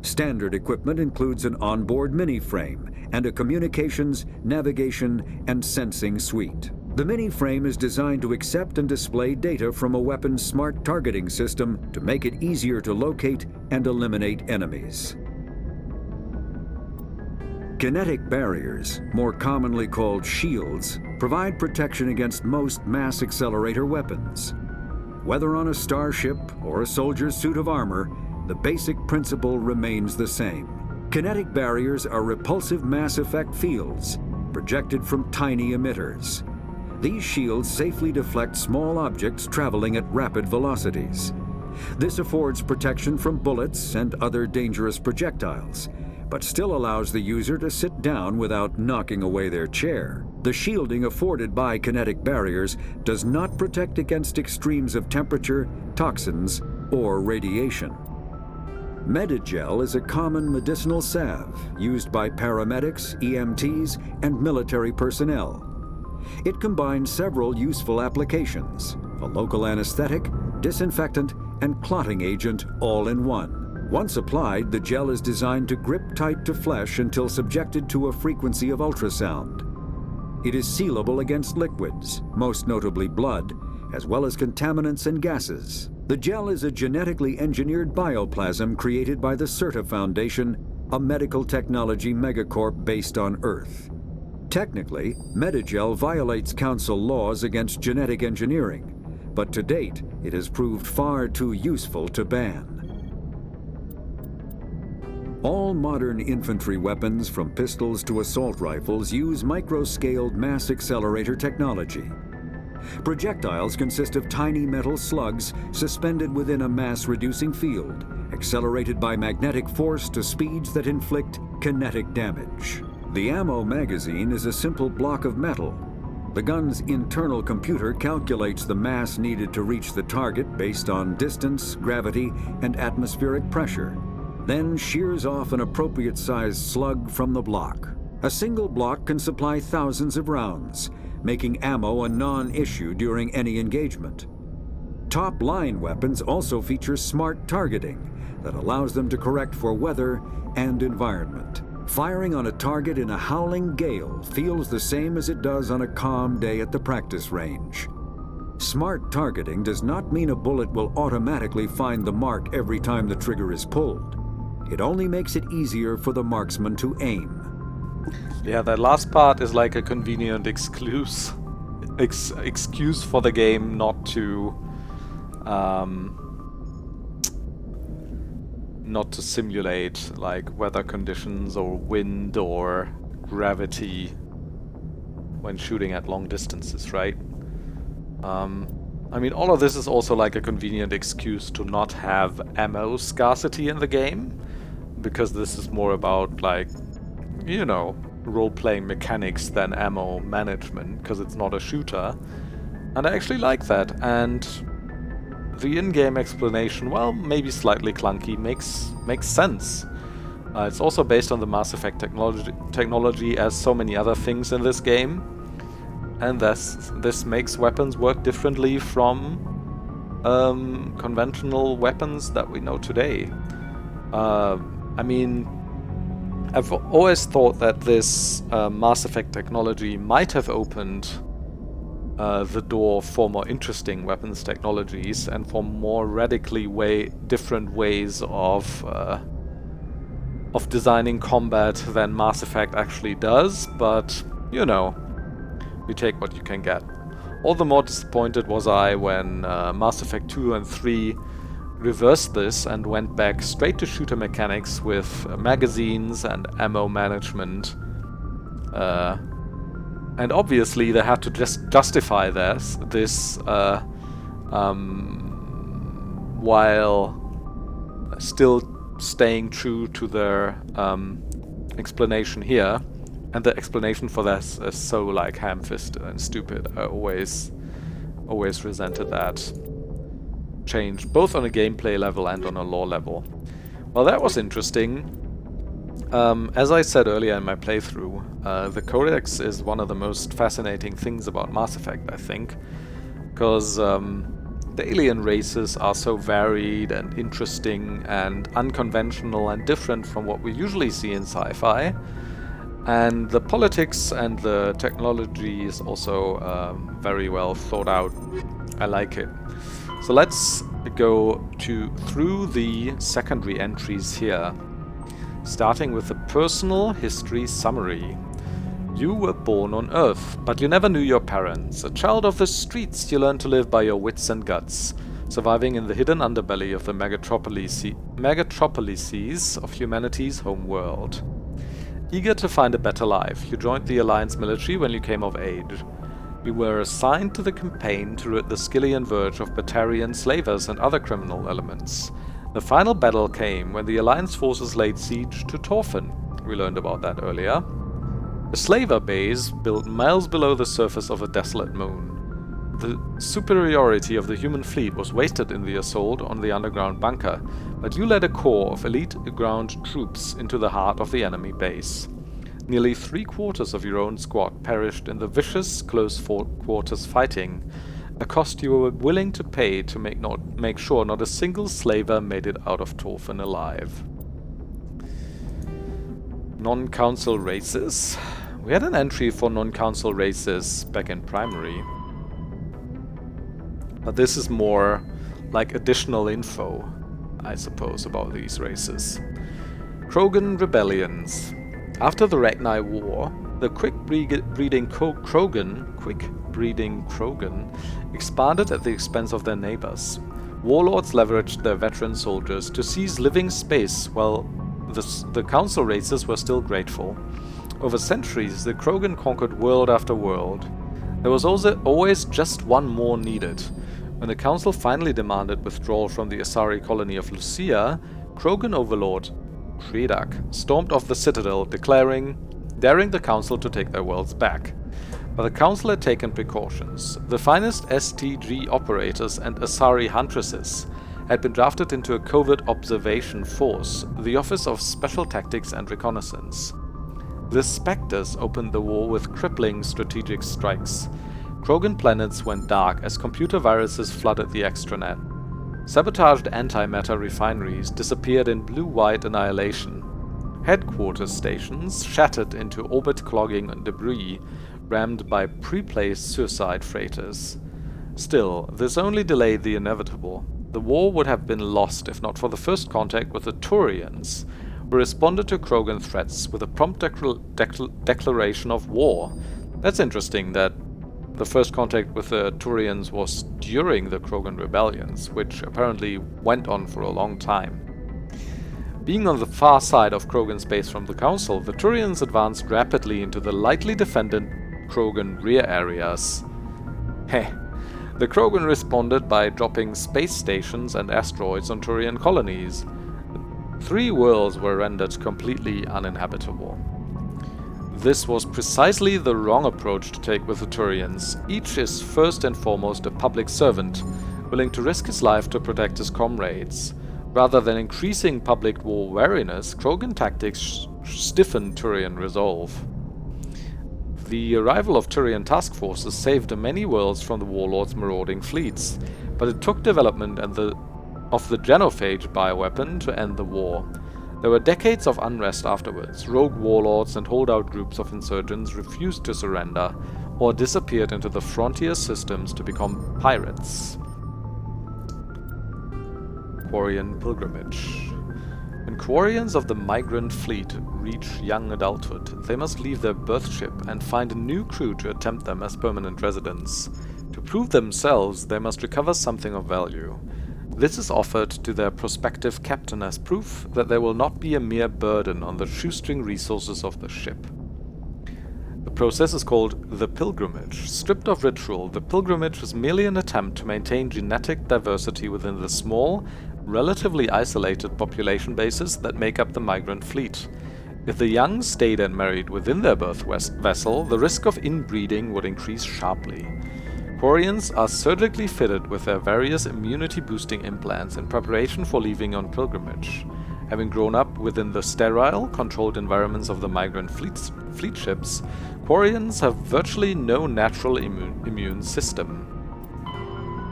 Standard equipment includes an onboard mini-frame and a communications, navigation, and sensing suite. The mini-frame is designed to accept and display data from a weapon's smart targeting system to make it easier to locate and eliminate enemies. Kinetic barriers, more commonly called shields, provide protection against most mass accelerator weapons. Whether on a starship or a soldier's suit of armor, the basic principle remains the same. Kinetic barriers are repulsive mass effect fields, projected from tiny emitters. These shields safely deflect small objects traveling at rapid velocities. This affords protection from bullets and other dangerous projectiles, but still allows the user to sit down without knocking away their chair. The shielding afforded by kinetic barriers does not protect against extremes of temperature, toxins, or radiation. Medigel is a common medicinal salve used by paramedics, EMTs, and military personnel. It combines several useful applications: a local anesthetic, disinfectant, and clotting agent all in one. Once applied, the gel is designed to grip tight to flesh until subjected to a frequency of ultrasound. It is sealable against liquids, most notably blood, as well as contaminants and gases. The gel is a genetically engineered bioplasm created by the CERTA Foundation, a medical technology megacorp based on Earth. Technically, Medigel violates Council laws against genetic engineering, but to date, it has proved far too useful to ban. All modern infantry weapons, from pistols to assault rifles, use micro-scaled mass accelerator technology. Projectiles consist of tiny metal slugs suspended within a mass-reducing field, accelerated by magnetic force to speeds that inflict kinetic damage. The ammo magazine is a simple block of metal. The gun's internal computer calculates the mass needed to reach the target based on distance, gravity, and atmospheric pressure, then shears off an appropriate-sized slug from the block. A single block can supply thousands of rounds, making ammo a non-issue during any engagement. Top-line weapons also feature smart targeting that allows them to correct for weather and environment. Firing on a target in a howling gale feels the same as it does on a calm day at the practice range. Smart targeting does not mean a bullet will automatically find the mark every time the trigger is pulled. It only makes it easier for the marksman to aim. Yeah, that last part is like a convenient excuse for the game not to simulate like weather conditions or wind or gravity when shooting at long distances, right? I mean, all of this is also like a convenient excuse to not have ammo scarcity in the game, because this is more about, like, you know, role-playing mechanics than ammo management, because it's not a shooter. And I actually like that, and the in-game explanation, well, maybe slightly clunky, makes sense. It's also based on the Mass Effect technology as so many other things in this game, and this makes weapons work differently from conventional weapons that we know today. I mean, I've always thought that this Mass Effect technology might have opened the door for more interesting weapons technologies and for more radically different ways of designing combat than Mass Effect actually does, but, you know, you take what you can get. All the more disappointed was I when Mass Effect 2 and 3 reversed this and went back straight to shooter mechanics with magazines and ammo management. And obviously they had to just justify this while still staying true to their explanation here. And the explanation for this is so like ham-fisted and stupid. I always resented that change, both on a gameplay level and on a lore level. Well, that was interesting. As I said earlier in my playthrough, the Codex is one of the most fascinating things about Mass Effect, I think, because the alien races are so varied and interesting and unconventional and different from what we usually see in sci-fi. And the politics and the technology is also very well thought out. I like it. So let's go through the secondary entries here, starting with the personal history summary. You were born on Earth, but you never knew your parents. A child of the streets, you learned to live by your wits and guts, surviving in the hidden underbelly of the megatropolises of humanity's home world. Eager to find a better life, you joined the Alliance military when you came of age. You were assigned to the campaign to rid the Skillian Verge of Batarian slavers and other criminal elements. The final battle came when the Alliance forces laid siege to Torfin. We learned about that earlier. A slaver base built miles below the surface of a desolate moon. The superiority of the human fleet was wasted in the assault on the underground bunker, but you led a corps of elite ground troops into the heart of the enemy base. Nearly 3/4 of your own squad perished in the vicious close-quarters fighting, a cost you were willing to pay to make sure not a single slaver made it out of Torfin alive. Non-council races. We had an entry for non-council races back in primary. But this is more like additional info, I suppose, about these races. Krogan rebellions. After the Ragni War, the quick-breeding Krogan expanded at the expense of their neighbors. Warlords leveraged their veteran soldiers to seize living space while the council races were still grateful. Over centuries, the Krogan conquered world after world. There was also always just one more needed. When the council finally demanded withdrawal from the Asari colony of Lucia, Krogan overlord Kredak stormed off the Citadel, daring the council to take their worlds back. But the council had taken precautions. The finest STG operators and Asari huntresses had been drafted into a covert observation force, the Office of Special Tactics and Reconnaissance. The Spectres opened the war with crippling strategic strikes. Krogan planets went dark as computer viruses flooded the extranet. Sabotaged antimatter refineries disappeared in blue-white annihilation. Headquarters stations shattered into orbit-clogging debris rammed by pre-placed suicide freighters. Still, this only delayed the inevitable. The war would have been lost if not for the first contact with the Turians, who responded to Krogan threats with a prompt declaration of war. That's interesting that the first contact with the Turians was during the Krogan rebellions, which apparently went on for a long time. Being on the far side of Krogan space from the Council, the Turians advanced rapidly into the lightly defended Krogan rear areas. Heh. The Krogan responded by dropping space stations and asteroids on Turian colonies. 3 worlds were rendered completely uninhabitable. This was precisely the wrong approach to take with the Turians. Each is first and foremost a public servant, willing to risk his life to protect his comrades. Rather than increasing public war wariness, Krogan tactics stiffened Turian resolve. The arrival of Turian task forces saved many worlds from the warlords' marauding fleets, but it took development of the genophage bioweapon to end the war. There were decades of unrest afterwards. Rogue warlords and holdout groups of insurgents refused to surrender or disappeared into the frontier systems to become pirates. Quarian pilgrimage. When Quarians of the migrant fleet reach young adulthood, they must leave their birth ship and find a new crew to attempt them as permanent residents. To prove themselves, they must recover something of value. This is offered to their prospective captain as proof that they will not be a mere burden on the shoestring resources of the ship. The process is called the pilgrimage. Stripped of ritual, the pilgrimage is merely an attempt to maintain genetic diversity within the small, relatively isolated population bases that make up the migrant fleet. If the young stayed and married within their birth vessel, the risk of inbreeding would increase sharply. Quarians are surgically fitted with their various immunity-boosting implants in preparation for leaving on pilgrimage. Having grown up within the sterile, controlled environments of the migrant fleet ships, Quarians have virtually no natural immune system.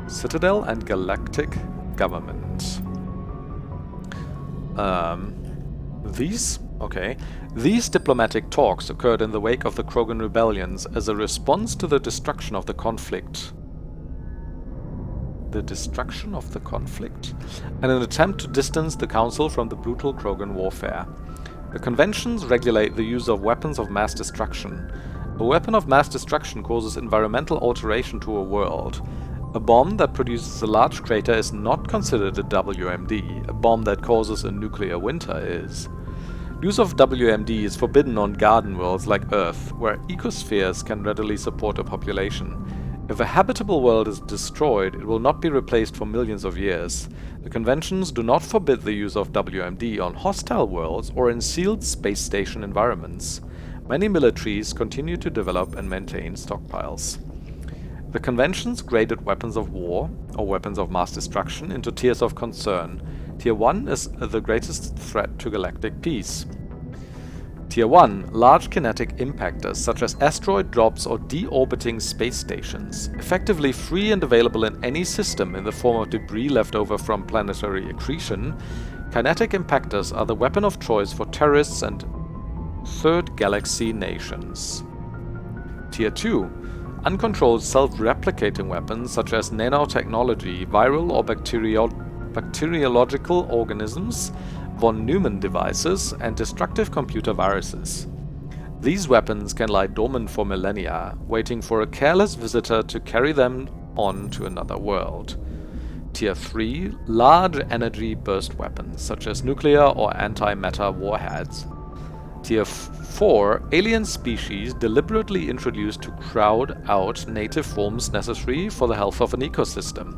Citadel and Galactic Government. These diplomatic talks occurred in the wake of the Krogan rebellions as a response to the destruction of the conflict. And an attempt to distance the Council from the brutal Krogan warfare. The conventions regulate the use of weapons of mass destruction. A weapon of mass destruction causes environmental alteration to a world. A bomb that produces a large crater is not considered a WMD. A bomb that causes a nuclear winter is. Use of WMD is forbidden on garden worlds like Earth, where ecospheres can readily support a population. If a habitable world is destroyed, it will not be replaced for millions of years. The conventions do not forbid the use of WMD on hostile worlds or in sealed space station environments. Many militaries continue to develop and maintain stockpiles. The conventions graded weapons of war, or weapons of mass destruction, into tiers of concern. Tier 1 is the greatest threat to galactic peace. Tier 1, large kinetic impactors such as asteroid drops or deorbiting space stations, effectively free and available in any system in the form of debris left over from planetary accretion. Kinetic impactors are the weapon of choice for terrorists and third galaxy nations. Tier 2, uncontrolled self-replicating weapons such as nanotechnology, viral or bacteriological organisms, von Neumann devices, and destructive computer viruses. These weapons can lie dormant for millennia, waiting for a careless visitor to carry them on to another world. Tier 3, large energy burst weapons, such as nuclear or anti-matter warheads. Tier 4, alien species deliberately introduced to crowd out native forms necessary for the health of an ecosystem.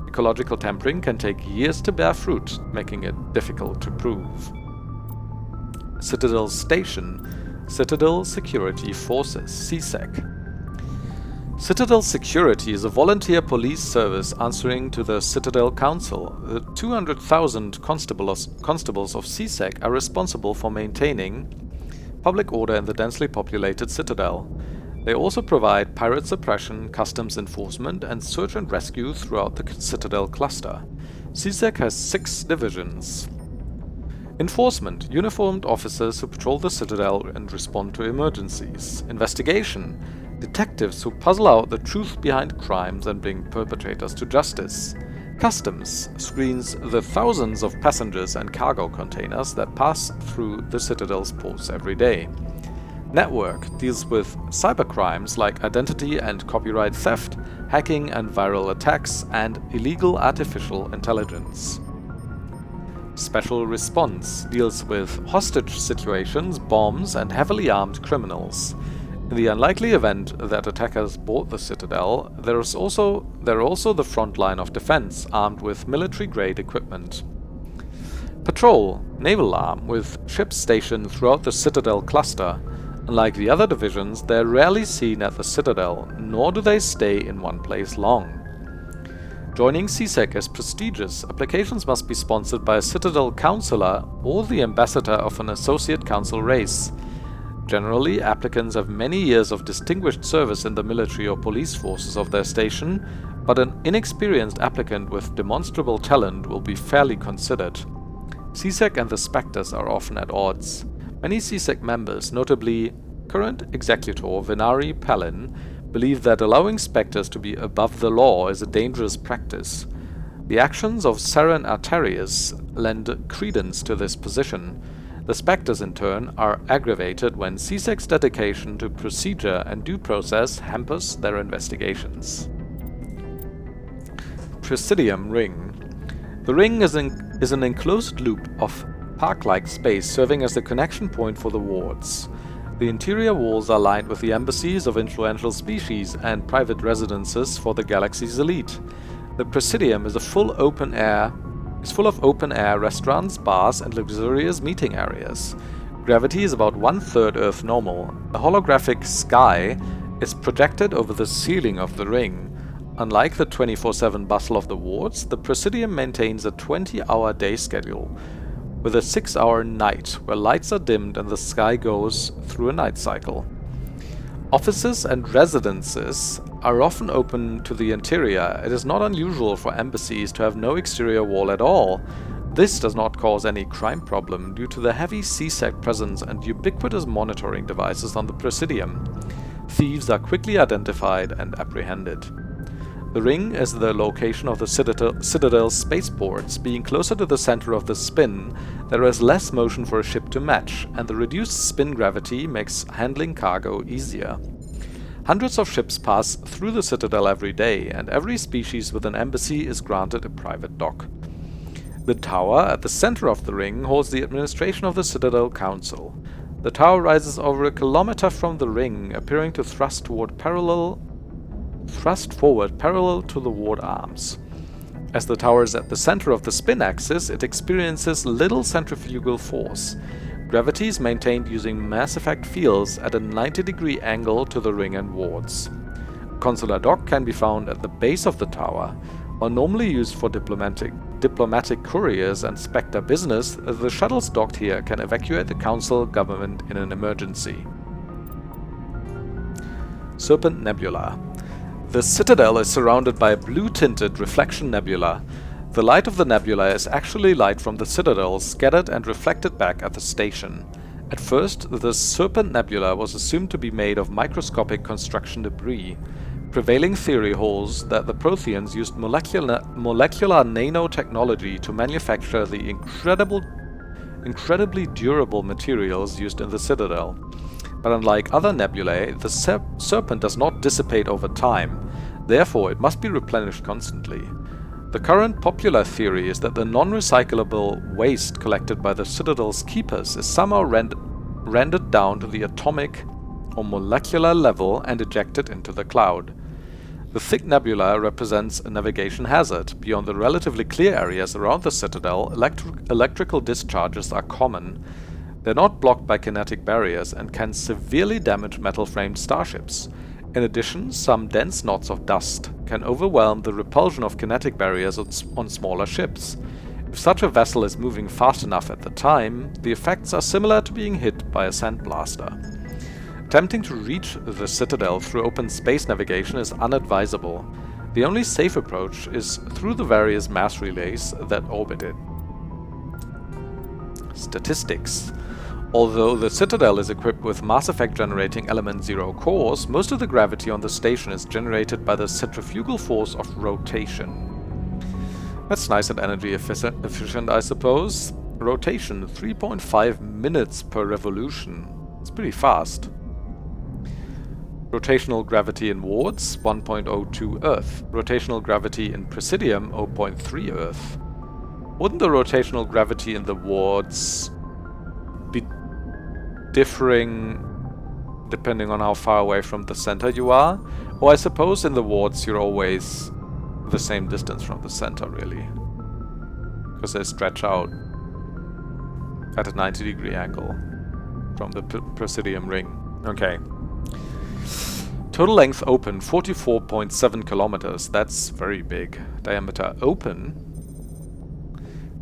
Ecological tampering can take years to bear fruit, making it difficult to prove. Citadel Station, Citadel Security Forces, CSEC. Citadel Security is a volunteer police service answering to the Citadel Council. The 200,000 constables of CSEC are responsible for maintaining public order in the densely populated Citadel. They also provide pirate suppression, customs enforcement, and search and rescue throughout the Citadel cluster. CSEC has 6 divisions. Enforcement, uniformed officers who patrol the Citadel and respond to emergencies. Investigation, detectives who puzzle out the truth behind crimes and bring perpetrators to justice. Customs screens the thousands of passengers and cargo containers that pass through the Citadel's ports every day. Network deals with cybercrimes like identity and copyright theft, hacking and viral attacks, and illegal artificial intelligence. Special Response deals with hostage situations, bombs, and heavily armed criminals. In the unlikely event that attackers board the Citadel, there are also the front line of defense, armed with military-grade equipment. Patrol, naval arm, with ships stationed throughout the Citadel cluster. Unlike the other divisions, they are rarely seen at the Citadel, nor do they stay in one place long. Joining CSEC is prestigious. Applications must be sponsored by a Citadel Councillor or the ambassador of an Associate Council race. Generally, applicants have many years of distinguished service in the military or police forces of their station, but an inexperienced applicant with demonstrable talent will be fairly considered. CSEC and the Spectres are often at odds. Many CSEC members, notably current executor Venari Palin, believe that allowing Spectres to be above the law is a dangerous practice. The actions of Saren Arterius lend credence to this position. The Spectres, in turn, are aggravated when CSEC's dedication to procedure and due process hampers their investigations. Presidium Ring. The ring is an enclosed loop of park-like space serving as the connection point for the wards. The interior walls are lined with the embassies of influential species and private residences for the galaxy's elite. The Presidium is full of open-air restaurants, bars, and luxurious meeting areas. Gravity is about 1/3 Earth normal. A holographic sky is projected over the ceiling of the ring. Unlike the 24/7 bustle of the wards, the Presidium maintains a 20-hour day schedule, with a 6-hour night where lights are dimmed and the sky goes through a night cycle. Offices and residences are often open to the interior. It is not unusual for embassies to have no exterior wall at all. This does not cause any crime problem due to the heavy CSEC presence and ubiquitous monitoring devices on the Presidium. Thieves are quickly identified and apprehended. The ring is the location of the Citadel's spaceports. Being closer to the center of the spin, there is less motion for a ship to match, and the reduced spin gravity makes handling cargo easier. Hundreds of ships pass through the Citadel every day, and every species with an embassy is granted a private dock. The tower at the center of the ring holds the administration of the Citadel Council. The tower rises over a kilometer from the ring, appearing to thrust forward parallel to the ward arms. As the tower is at the center of the spin axis, it experiences little centrifugal force. Gravity is maintained using mass effect fields at a 90-degree angle to the ring and wards. A consular dock can be found at the base of the tower. While normally used for diplomatic couriers and Spectre business, the shuttles docked here can evacuate the Council government in an emergency. Serpent Nebula. The Citadel is surrounded by a blue-tinted reflection nebula. The light of the nebula is actually light from the Citadel scattered and reflected back at the station. At first, the Serpent Nebula was assumed to be made of microscopic construction debris. Prevailing theory holds that the Protheans used molecular nanotechnology to manufacture the incredibly durable materials used in the Citadel. But unlike other nebulae, the Serpent does not dissipate over time, therefore it must be replenished constantly. The current popular theory is that the non-recyclable waste collected by the Citadel's keepers is somehow rendered down to the atomic or molecular level and ejected into the cloud. The thick nebula represents a navigation hazard. Beyond the relatively clear areas around the Citadel, electrical discharges are common. They're not blocked by kinetic barriers and can severely damage metal-framed starships. In addition, some dense knots of dust can overwhelm the repulsion of kinetic barriers on smaller ships. If such a vessel is moving fast enough at the time, the effects are similar to being hit by a sandblaster. Attempting to reach the Citadel through open space navigation is unadvisable. The only safe approach is through the various mass relays that orbit it. Statistics. Although the Citadel is equipped with Mass Effect generating element 0 cores, most of the gravity on the station is generated by the centrifugal force of rotation. That's nice and energy efficient, I suppose. Rotation, 3.5 minutes per revolution. It's pretty fast. Rotational gravity in wards, 1.02 Earth. Rotational gravity in Presidium, 0.3 Earth. Wouldn't the rotational gravity in the wards be differing depending on how far away from the center you are? Or I suppose in the wards you're always the same distance from the center, really. Because they stretch out at a 90-degree angle from the Presidium ring. Okay. Total length open, 44.7 kilometers. That's very big. Diameter open,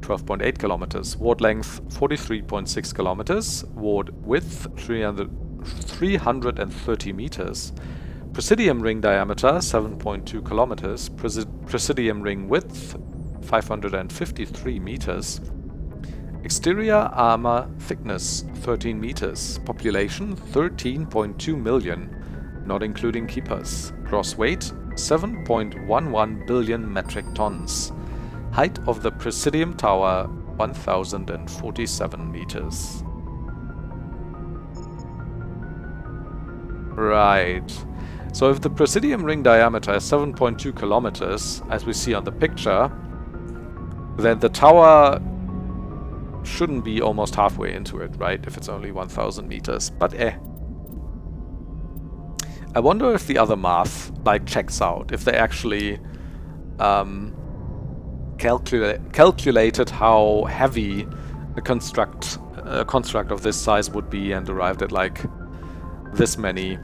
12.8 kilometers. Ward length, 43.6 kilometers. Ward width, 330 meters. Presidium ring diameter, 7.2 kilometers. Presidium ring width, 553 meters. Exterior armor thickness, 13 meters. Population, 13.2 million. Not including keepers. Gross weight, 7.11 billion metric tons. Height of the Presidium Tower, 1047 meters. Right. So if the Presidium ring diameter is 7.2 kilometers, as we see on the picture, then the tower shouldn't be almost halfway into it, right? If it's only 1000 meters. But I wonder if the other math checks out, if they actually calculated how heavy a construct of this size would be and arrived at like this many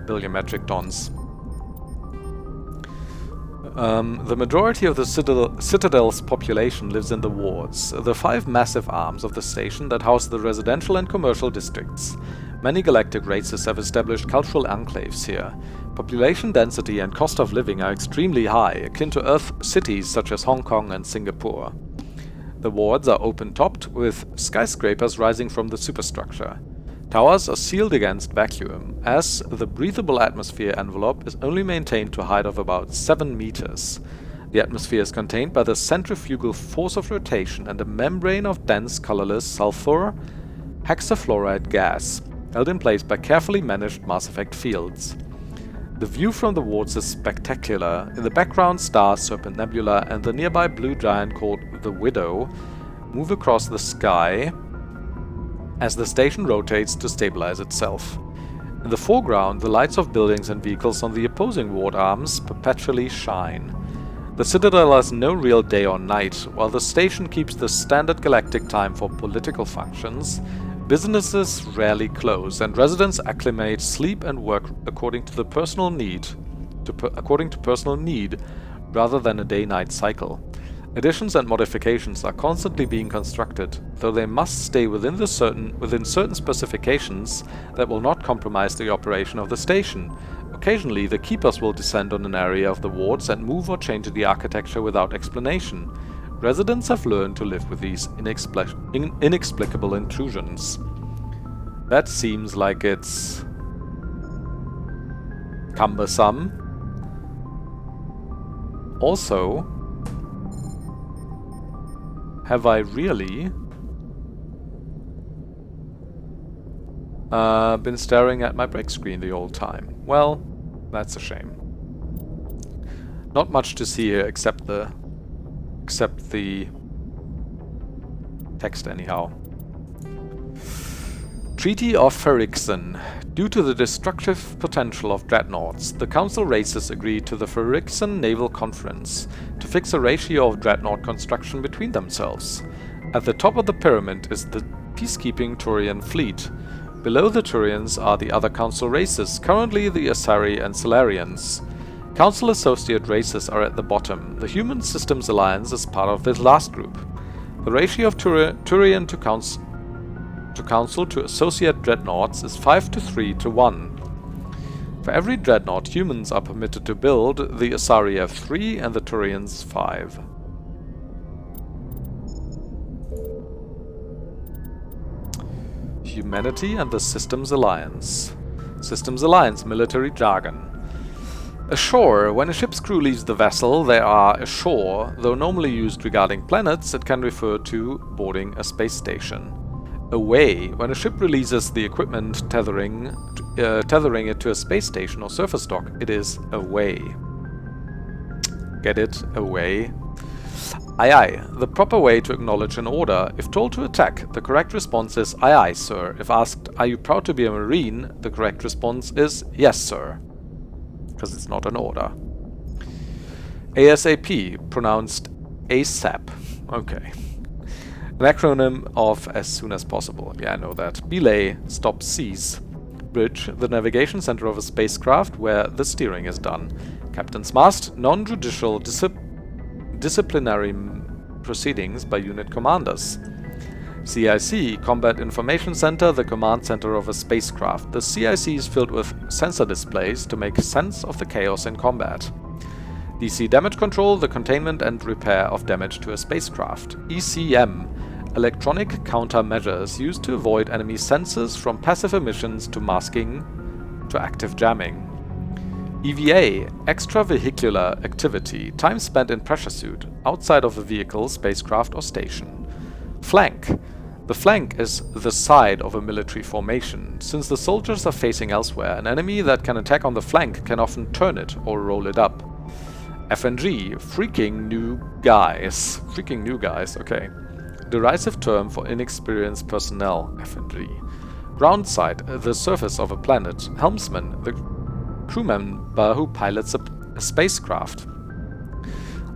billion metric tons. The majority of the Citadel's population lives in the wards, the 5 massive arms of the station that house the residential and commercial districts. Many galactic races have established cultural enclaves here. Population density and cost of living are extremely high, akin to Earth cities such as Hong Kong and Singapore. The wards are open-topped, with skyscrapers rising from the superstructure. Towers are sealed against vacuum, as the breathable atmosphere envelope is only maintained to a height of about 7 meters. The atmosphere is contained by the centrifugal force of rotation and a membrane of dense colorless sulfur hexafluoride gas, held in place by carefully managed Mass Effect fields. The view from the wards is spectacular. In the background, stars, Serpent Nebula, and the nearby blue giant called the Widow move across the sky as the station rotates to stabilize itself. In the foreground, the lights of buildings and vehicles on the opposing ward arms perpetually shine. The Citadel has no real day or night. While the station keeps the standard galactic time for political functions, businesses rarely close, and residents acclimate, sleep, and work according to personal need, rather than a day-night cycle. Additions and modifications are constantly being constructed, though they must stay within certain specifications that will not compromise the operation of the station. Occasionally, the keepers will descend on an area of the wards and move or change the architecture without explanation. Residents have learned to live with these inexplicable intrusions. That seems like it's cumbersome. Also, have I really been staring at my break screen the whole time? Well, that's a shame. Not much to see here except the text anyhow. Treaty of Ferrixen. Due to the destructive potential of dreadnoughts, the Council races agreed to the Ferrixen Naval Conference to fix a ratio of dreadnought construction between themselves. At the top of the pyramid is the peacekeeping Turian fleet. Below the Turians are the other Council races, currently the Asari and Solarians. Council associate races are at the bottom. The Human Systems Alliance is part of this last group. The ratio of Turian to Council to associate dreadnoughts is 5 to 3 to 1. For every dreadnought humans are permitted to build, the Asari have 3 and the Turians 5. Humanity and the Systems Alliance. Systems Alliance military jargon. Ashore. When a ship's crew leaves the vessel, they are ashore. Though normally used regarding planets, it can refer to boarding a space station. Away. When a ship releases the equipment tethering it to a space station or surface dock, it is away. Get it? Away. Aye aye. The proper way to acknowledge an order. If told to attack, the correct response is aye aye, sir. If asked, are you proud to be a Marine, the correct response is yes, sir. Because it's not an order. ASAP, pronounced ASAP. Okay. An acronym of as soon as possible. Yeah, I know that. Belay, stop, cease. Bridge, the navigation center of a spacecraft where the steering is done. Captain's mast, non-judicial disciplinary proceedings by unit commanders. CIC, Combat Information Center, the command center of a spacecraft. The CIC is filled with sensor displays to make sense of the chaos in combat. DC Damage Control, the containment and repair of damage to a spacecraft. ECM, Electronic Countermeasures used to avoid enemy sensors from passive emissions to masking to active jamming. EVA, Extravehicular Activity, time spent in pressure suit, outside of a vehicle, spacecraft or station. Flank. The flank is the side of a military formation. Since the soldiers are facing elsewhere, an enemy that can attack on the flank can often turn it or roll it up. FNG, Freaking New Guys. Freaking New Guys, okay. Derisive term for inexperienced personnel, FNG. Groundside, the surface of a planet. Helmsman, the crew member who pilots a spacecraft.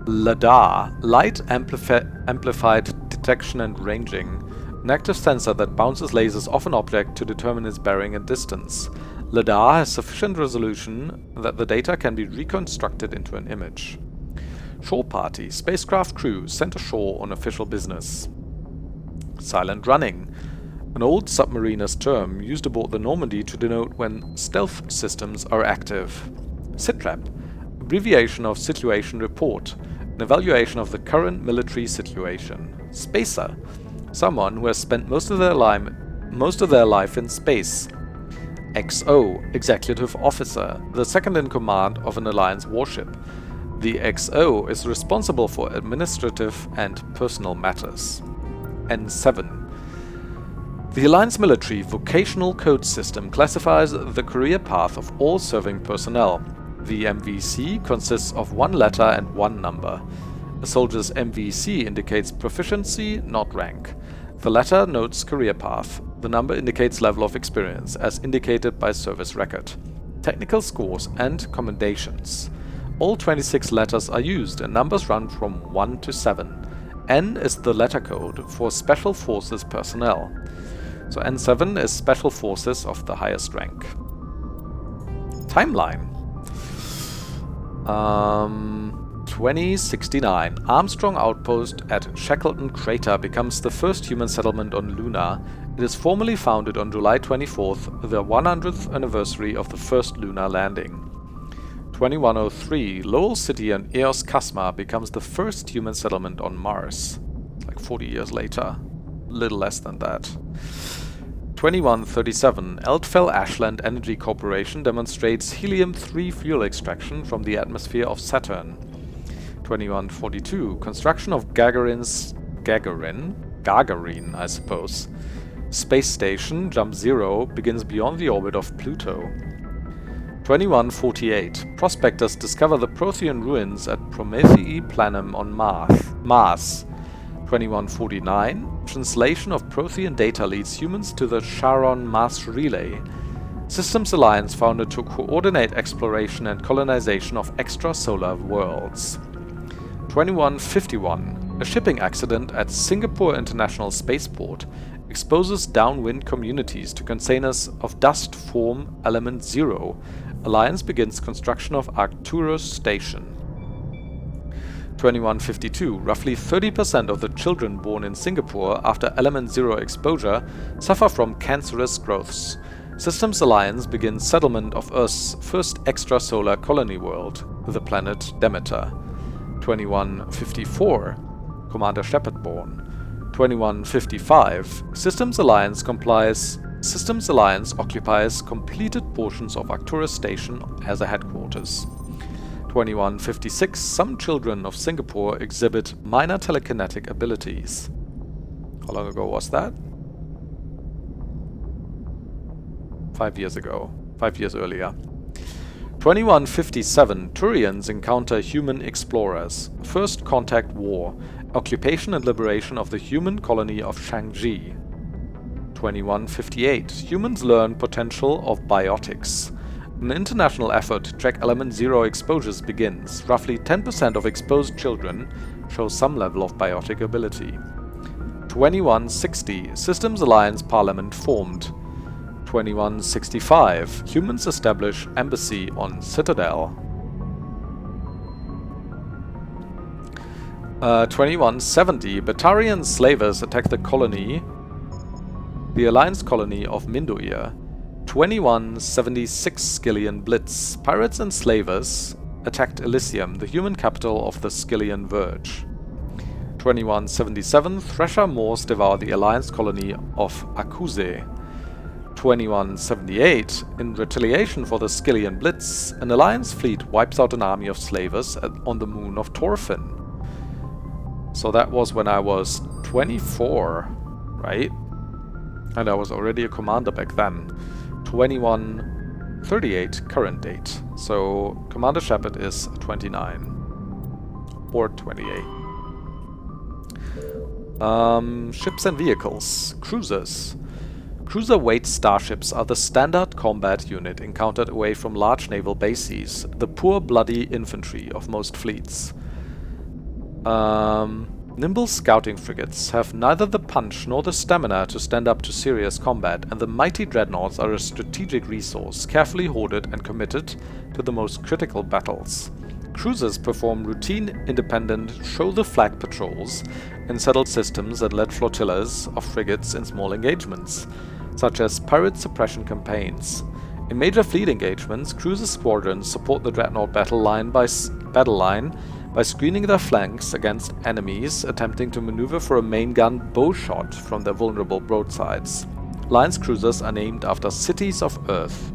LADAR, Light Amplified Detection and Ranging, an active sensor that bounces lasers off an object to determine its bearing and distance. LADAR has sufficient resolution that the data can be reconstructed into an image. Shore Party, spacecraft crew sent ashore on official business. Silent Running, an old submariners term used aboard the Normandy to denote when stealth systems are active. SITREP, abbreviation of Situation Report, an evaluation of the current military situation. Spacer, someone who has spent most of their life in space. XO, Executive Officer, the second in command of an Alliance warship. The XO is responsible for administrative and personal matters. N7. The Alliance military vocational code system classifies the career path of all serving personnel. The MVC consists of one letter and one number. A soldier's MVC indicates proficiency, not rank. The letter notes career path. The number indicates level of experience, as indicated by service record. Technical scores and commendations. All 26 letters are used and numbers run from 1 to 7. N is the letter code for Special Forces personnel. So N7 is Special Forces of the highest rank. Timeline. 2069. Armstrong Outpost at Shackleton Crater becomes the first human settlement on Luna. It is formally founded on July 24th, the 100th anniversary of the first lunar landing. 2103. Lowell City and Eos Kasma becomes the first human settlement on Mars. It's like 40 years later. A little less than that. 2137, Eldfell Ashland Energy Corporation demonstrates helium-3 fuel extraction from the atmosphere of Saturn. 2142, construction of Gagarin, I suppose, space station, Jump 0, begins beyond the orbit of Pluto. 2148, prospectors discover the Prothean ruins at Promethei Planum on Mars. 2149, translation of Prothean data leads humans to the Charon Mars Relay. Systems Alliance founded to coordinate exploration and colonization of extrasolar worlds. 2151, a shipping accident at Singapore International Spaceport exposes downwind communities to containers of dust form element 0. Alliance begins construction of Arcturus Station. 2152, roughly 30% of the children born in Singapore after element 0 exposure suffer from cancerous growths. Systems Alliance begins settlement of Earth's first extrasolar colony world, the planet Demeter. 2154, Commander Shepard born. 2155, Systems Alliance occupies completed portions of Arcturus Station as a headquarters. 2156, some children of Singapore exhibit minor telekinetic abilities. How long ago was that? 5 years ago. 5 years earlier. 2157, Turians encounter human explorers. First Contact War. Occupation and liberation of the human colony of Shangji. 2158, humans learn potential of biotics. An international effort to track element 0 exposures begins. Roughly 10% of exposed children show some level of biotic ability. 2160, Systems Alliance Parliament formed. 2165, humans establish embassy on Citadel. 2170, Batarian slavers attack the Alliance colony of Mindoir. 2176, Skillian Blitz. Pirates and slavers attacked Elysium, the human capital of the Skillian Verge. 2177, Thresher Moors devour the Alliance colony of Akuse. 2178, in retaliation for the Skillian Blitz, an Alliance fleet wipes out an army of slavers on the moon of Torfin. So that was when I was 24, right? And I was already a commander back then. 2138, current date. So Commander Shepard is 29. Or 28. Ships and vehicles. Cruisers. Cruiser-weight starships are the standard combat unit encountered away from large naval bases, the poor bloody infantry of most fleets. Nimble scouting frigates have neither the punch nor the stamina to stand up to serious combat, and the mighty dreadnoughts are a strategic resource, carefully hoarded and committed to the most critical battles. Cruisers perform routine, independent, show-the-flag patrols in settled systems that led flotillas of frigates in small engagements, such as pirate suppression campaigns. In major fleet engagements, cruiser squadrons support the dreadnought battle line by screening their flanks against enemies attempting to maneuver for a main gun bow shot from their vulnerable broadsides. Alliance cruisers are named after cities of Earth.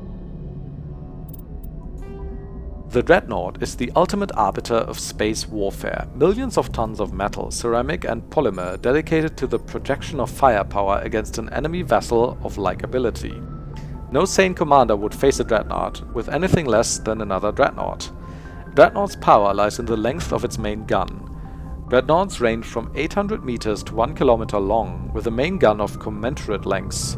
The dreadnought is the ultimate arbiter of space warfare. Millions of tons of metal, ceramic and polymer dedicated to the projection of firepower against an enemy vessel of like ability. No sane commander would face a dreadnought with anything less than another dreadnought. Dreadnought's power lies in the length of its main gun. Dreadnoughts range from 800 meters to 1 kilometer long, with a main gun of commensurate lengths.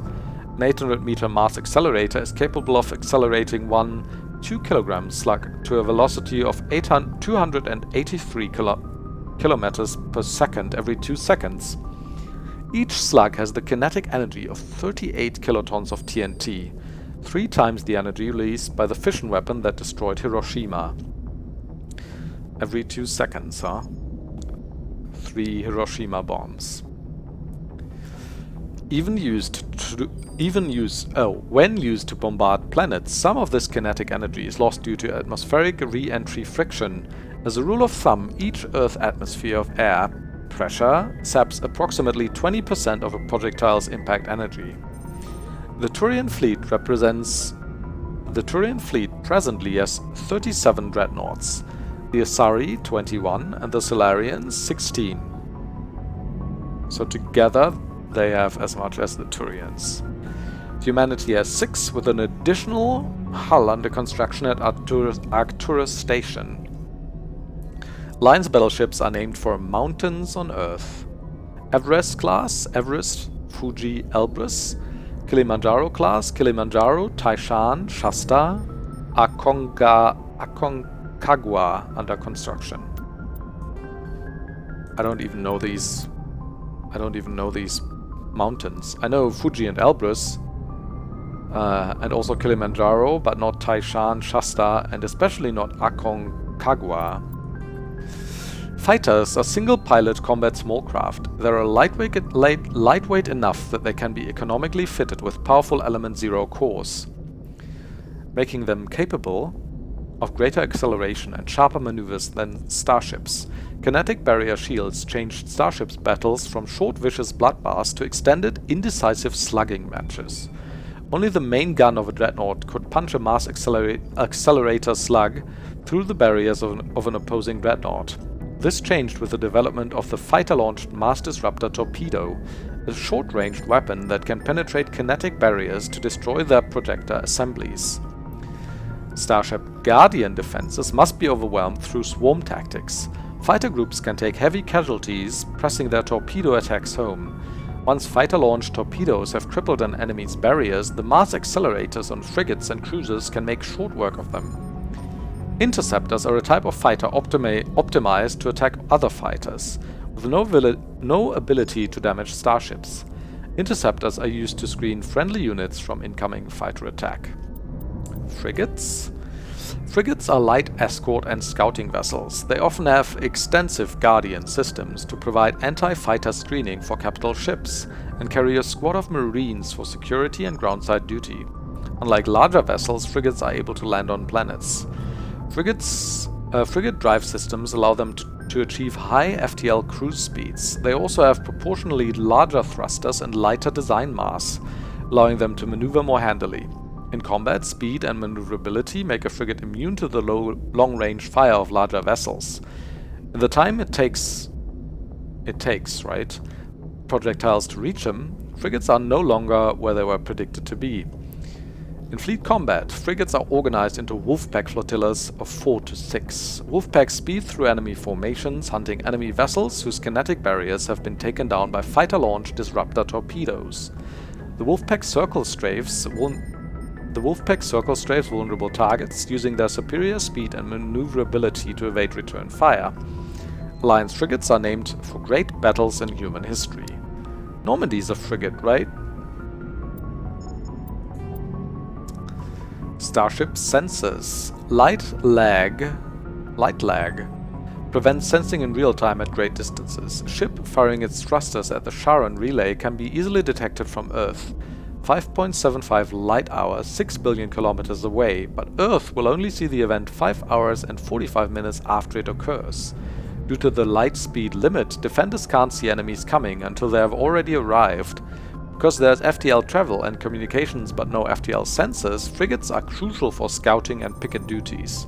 An 800 meter mass accelerator is capable of accelerating one 2 kilogram slug to a velocity of 283 kilometers per second every 2 seconds. Each slug has the kinetic energy of 38 kilotons of TNT, 3 times the energy released by the fission weapon that destroyed Hiroshima. Every 2 seconds, huh? 3 Hiroshima bombs. When used to bombard planets, some of this kinetic energy is lost due to atmospheric re-entry friction. As a rule of thumb, each Earth atmosphere of air pressure saps approximately 20% of a projectile's impact energy. The Turian fleet presently has 37 dreadnoughts, the Asari 21 and the Solarians 16. So together they have as much as the Turians. Humanity has 6 with an additional hull under construction at Arcturus Station. Alliance battleships are named for mountains on Earth. Everest class, Everest, Fuji, Elbrus. Kilimanjaro class, Kilimanjaro, Taishan, Shasta, Aconcagua under construction. I don't even know these mountains. I know Fuji and Elbrus, and also Kilimanjaro, but not Taishan, Shasta, and especially not Aconcagua. Fighters are single-pilot combat small craft. They are lightweight enough that they can be economically fitted with powerful Element 0 cores, making them capable of greater acceleration and sharper maneuvers than starships. Kinetic barrier shields changed starships' battles from short vicious bloodbaths to extended, indecisive slugging matches. Only the main gun of a dreadnought could punch a mass accelerator slug through the barriers of an opposing dreadnought. This changed with the development of the fighter-launched Mass Disruptor torpedo, a short-ranged weapon that can penetrate kinetic barriers to destroy their projector assemblies. Starship Guardian defenses must be overwhelmed through swarm tactics. Fighter groups can take heavy casualties, pressing their torpedo attacks home. Once fighter-launched torpedoes have crippled an enemy's barriers, the mass accelerators on frigates and cruisers can make short work of them. Interceptors are a type of fighter optimized to attack other fighters, with no ability to damage starships. Interceptors are used to screen friendly units from incoming fighter attack. Frigates? Frigates are light escort and scouting vessels. They often have extensive Guardian systems to provide anti-fighter screening for capital ships, and carry a squad of marines for security and groundside duty. Unlike larger vessels, frigates are able to land on planets. Frigate drive systems allow them to achieve high FTL cruise speeds. They also have proportionally larger thrusters and lighter design mass, allowing them to maneuver more handily. In combat, speed and maneuverability make a frigate immune to the long-range fire of larger vessels. In the time it takes projectiles to reach them, frigates are no longer where they were predicted to be. In fleet combat, frigates are organized into wolfpack flotillas of 4 to 6. Wolfpacks speed through enemy formations, hunting enemy vessels whose kinetic barriers have been taken down by fighter-launched disruptor torpedoes. The wolfpack circle strafes vulnerable targets, using their superior speed and maneuverability to evade return fire. Alliance frigates are named for great battles in human history. Normandy is a frigate, right? Starship sensors. Light lag prevents sensing in real time at great distances. A ship firing its thrusters at the Charon relay can be easily detected from Earth, 5.75 light hours, 6 billion kilometers away, but Earth will only see the event 5 hours and 45 minutes after it occurs. Due to the light speed limit, defenders can't see enemies coming until they have already arrived. Because there's FTL travel and communications but no FTL sensors, frigates are crucial for scouting and picket duties.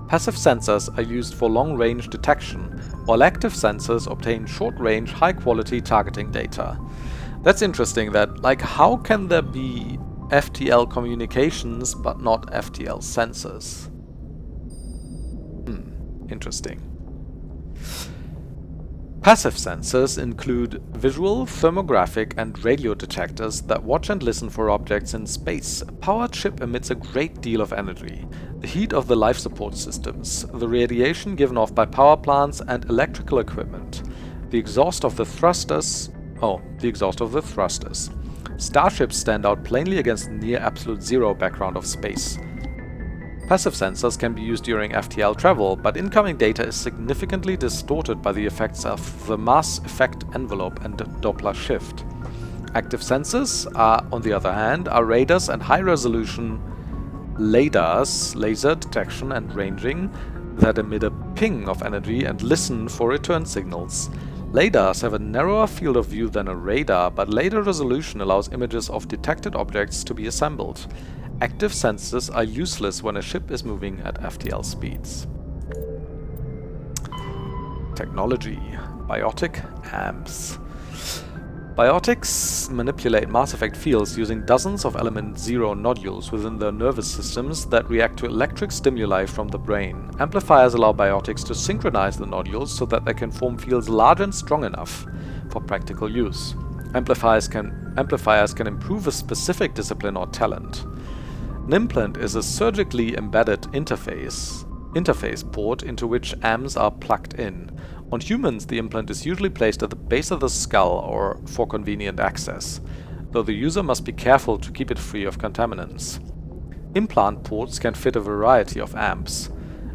Passive sensors are used for long-range detection, while active sensors obtain short-range, high-quality targeting data. That's interesting that, like, how can there be FTL communications but not FTL sensors? Interesting. Passive sensors include visual, thermographic, and radio detectors that watch and listen for objects in space. A powered ship emits a great deal of energy. The heat of the life support systems, the radiation given off by power plants and electrical equipment, the exhaust of the thrusters. Starships stand out plainly against the near absolute zero background of space. Passive sensors can be used during FTL travel, but incoming data is significantly distorted by the effects of the mass effect envelope and Doppler shift. Active sensors on the other hand, are radars and high-resolution LADARs, laser detection and ranging, that emit a ping of energy and listen for return signals. LiDARs have a narrower field of view than a radar, but later resolution allows images of detected objects to be assembled. Active sensors are useless when a ship is moving at FTL speeds. Technology. Biotic amps. Biotics manipulate mass effect fields using dozens of element zero nodules within their nervous systems that react to electric stimuli from the brain. Amplifiers allow biotics to synchronize the nodules so that they can form fields large and strong enough for practical use. Amplifiers can improve a specific discipline or talent. An implant is a surgically embedded interface port into which AMs are plugged in. On humans, the implant is usually placed at the base of the skull or for convenient access, though the user must be careful to keep it free of contaminants. Implant ports can fit a variety of amps,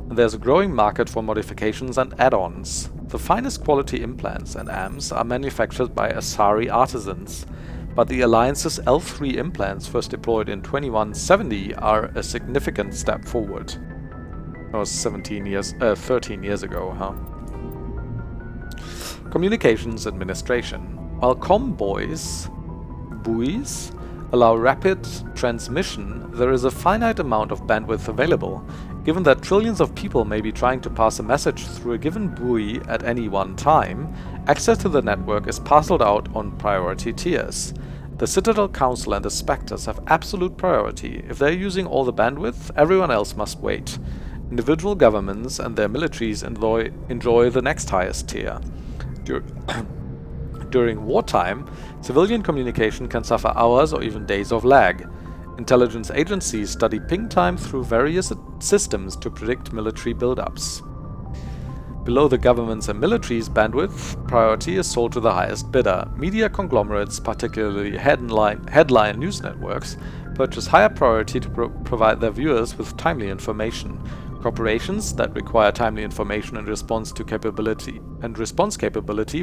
and there's a growing market for modifications and add-ons. The finest quality implants and amps are manufactured by Asari artisans, but the Alliance's L3 implants, first deployed in 2170, are a significant step forward. That was 13 years ago, huh? Communications administration. While buoys allow rapid transmission, there is a finite amount of bandwidth available. Given that trillions of people may be trying to pass a message through a given buoy at any one time, access to the network is parceled out on priority tiers. The Citadel Council and the Spectres have absolute priority. If they're using all the bandwidth, everyone else must wait. Individual governments and their militaries enjoy the next highest tier. During wartime, civilian communication can suffer hours or even days of lag. Intelligence agencies study ping time through various systems to predict military buildups. Below the governments and militaries, bandwidth priority is sold to the highest bidder. Media conglomerates, particularly headline news networks, purchase higher priority to provide their viewers with timely information. Corporations that require timely information and response capability,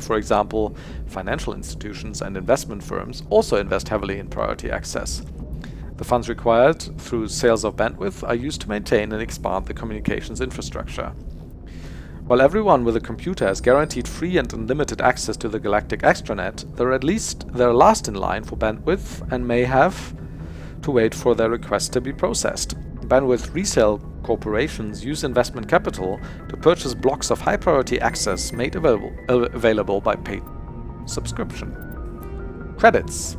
for example, financial institutions and investment firms, also invest heavily in priority access. The funds required through sales of bandwidth are used to maintain and expand the communications infrastructure. While everyone with a computer has guaranteed free and unlimited access to the galactic extranet, they're last in line for bandwidth and may have to wait for their request to be processed. Bandwidth resale corporations use investment capital to purchase blocks of high-priority access made available by paid subscription. Credits.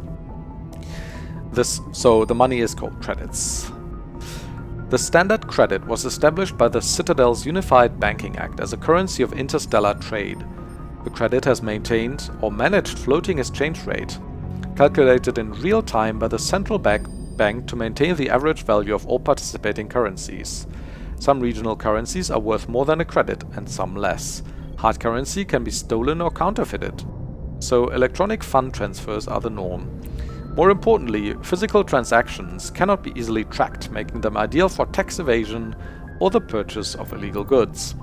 So the money is called credits. The standard credit was established by the Citadel's Unified Banking Act as a currency of interstellar trade. The credit has maintained or managed floating exchange rate, calculated in real time by the central bank to maintain the average value of all participating currencies. Some regional currencies are worth more than a credit and some less. Hard currency can be stolen or counterfeited, so electronic fund transfers are the norm. More importantly, physical transactions cannot be easily tracked, making them ideal for tax evasion or the purchase of illegal goods.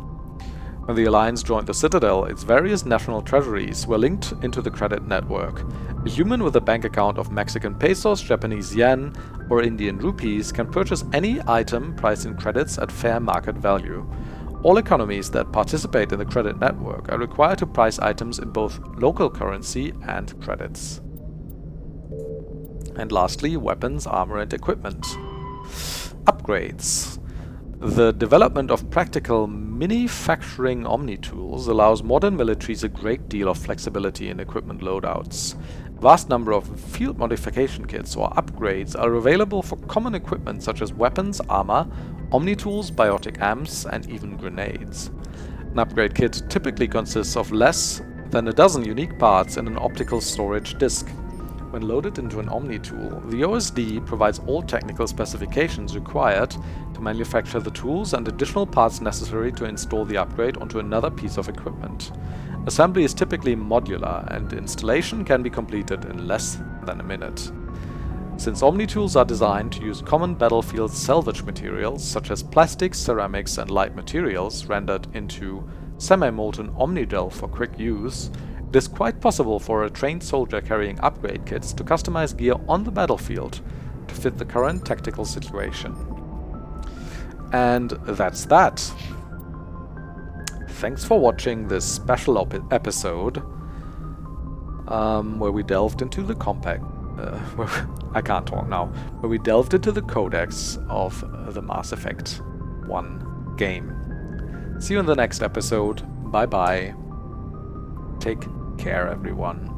When the Alliance joined the Citadel, its various national treasuries were linked into the credit network. A human with a bank account of Mexican pesos, Japanese yen, or Indian rupees can purchase any item priced in credits at fair market value. All economies that participate in the credit network are required to price items in both local currency and credits. And lastly, weapons, armor, and equipment. Upgrades. The development of practical manufacturing omni-tools allows modern militaries a great deal of flexibility in equipment loadouts. A vast number of field modification kits or upgrades are available for common equipment such as weapons, armor, omni-tools, biotic amps, and even grenades. An upgrade kit typically consists of less than a dozen unique parts in an optical storage disk. When loaded into an Omni-tool, the OSD provides all technical specifications required to manufacture the tools and additional parts necessary to install the upgrade onto another piece of equipment. Assembly is typically modular, and installation can be completed in less than a minute. Since Omni-tools are designed to use common battlefield salvage materials such as plastics, ceramics, and light materials rendered into semi-molten Omnigel for quick use, it is quite possible for a trained soldier carrying upgrade kits to customize gear on the battlefield to fit the current tactical situation. And that's that. thanks for watching this special episode where we delved into the I can't talk now. Where we delved into the Codex of the Mass Effect 1 game. See you in the next episode. Bye bye. Take care, everyone.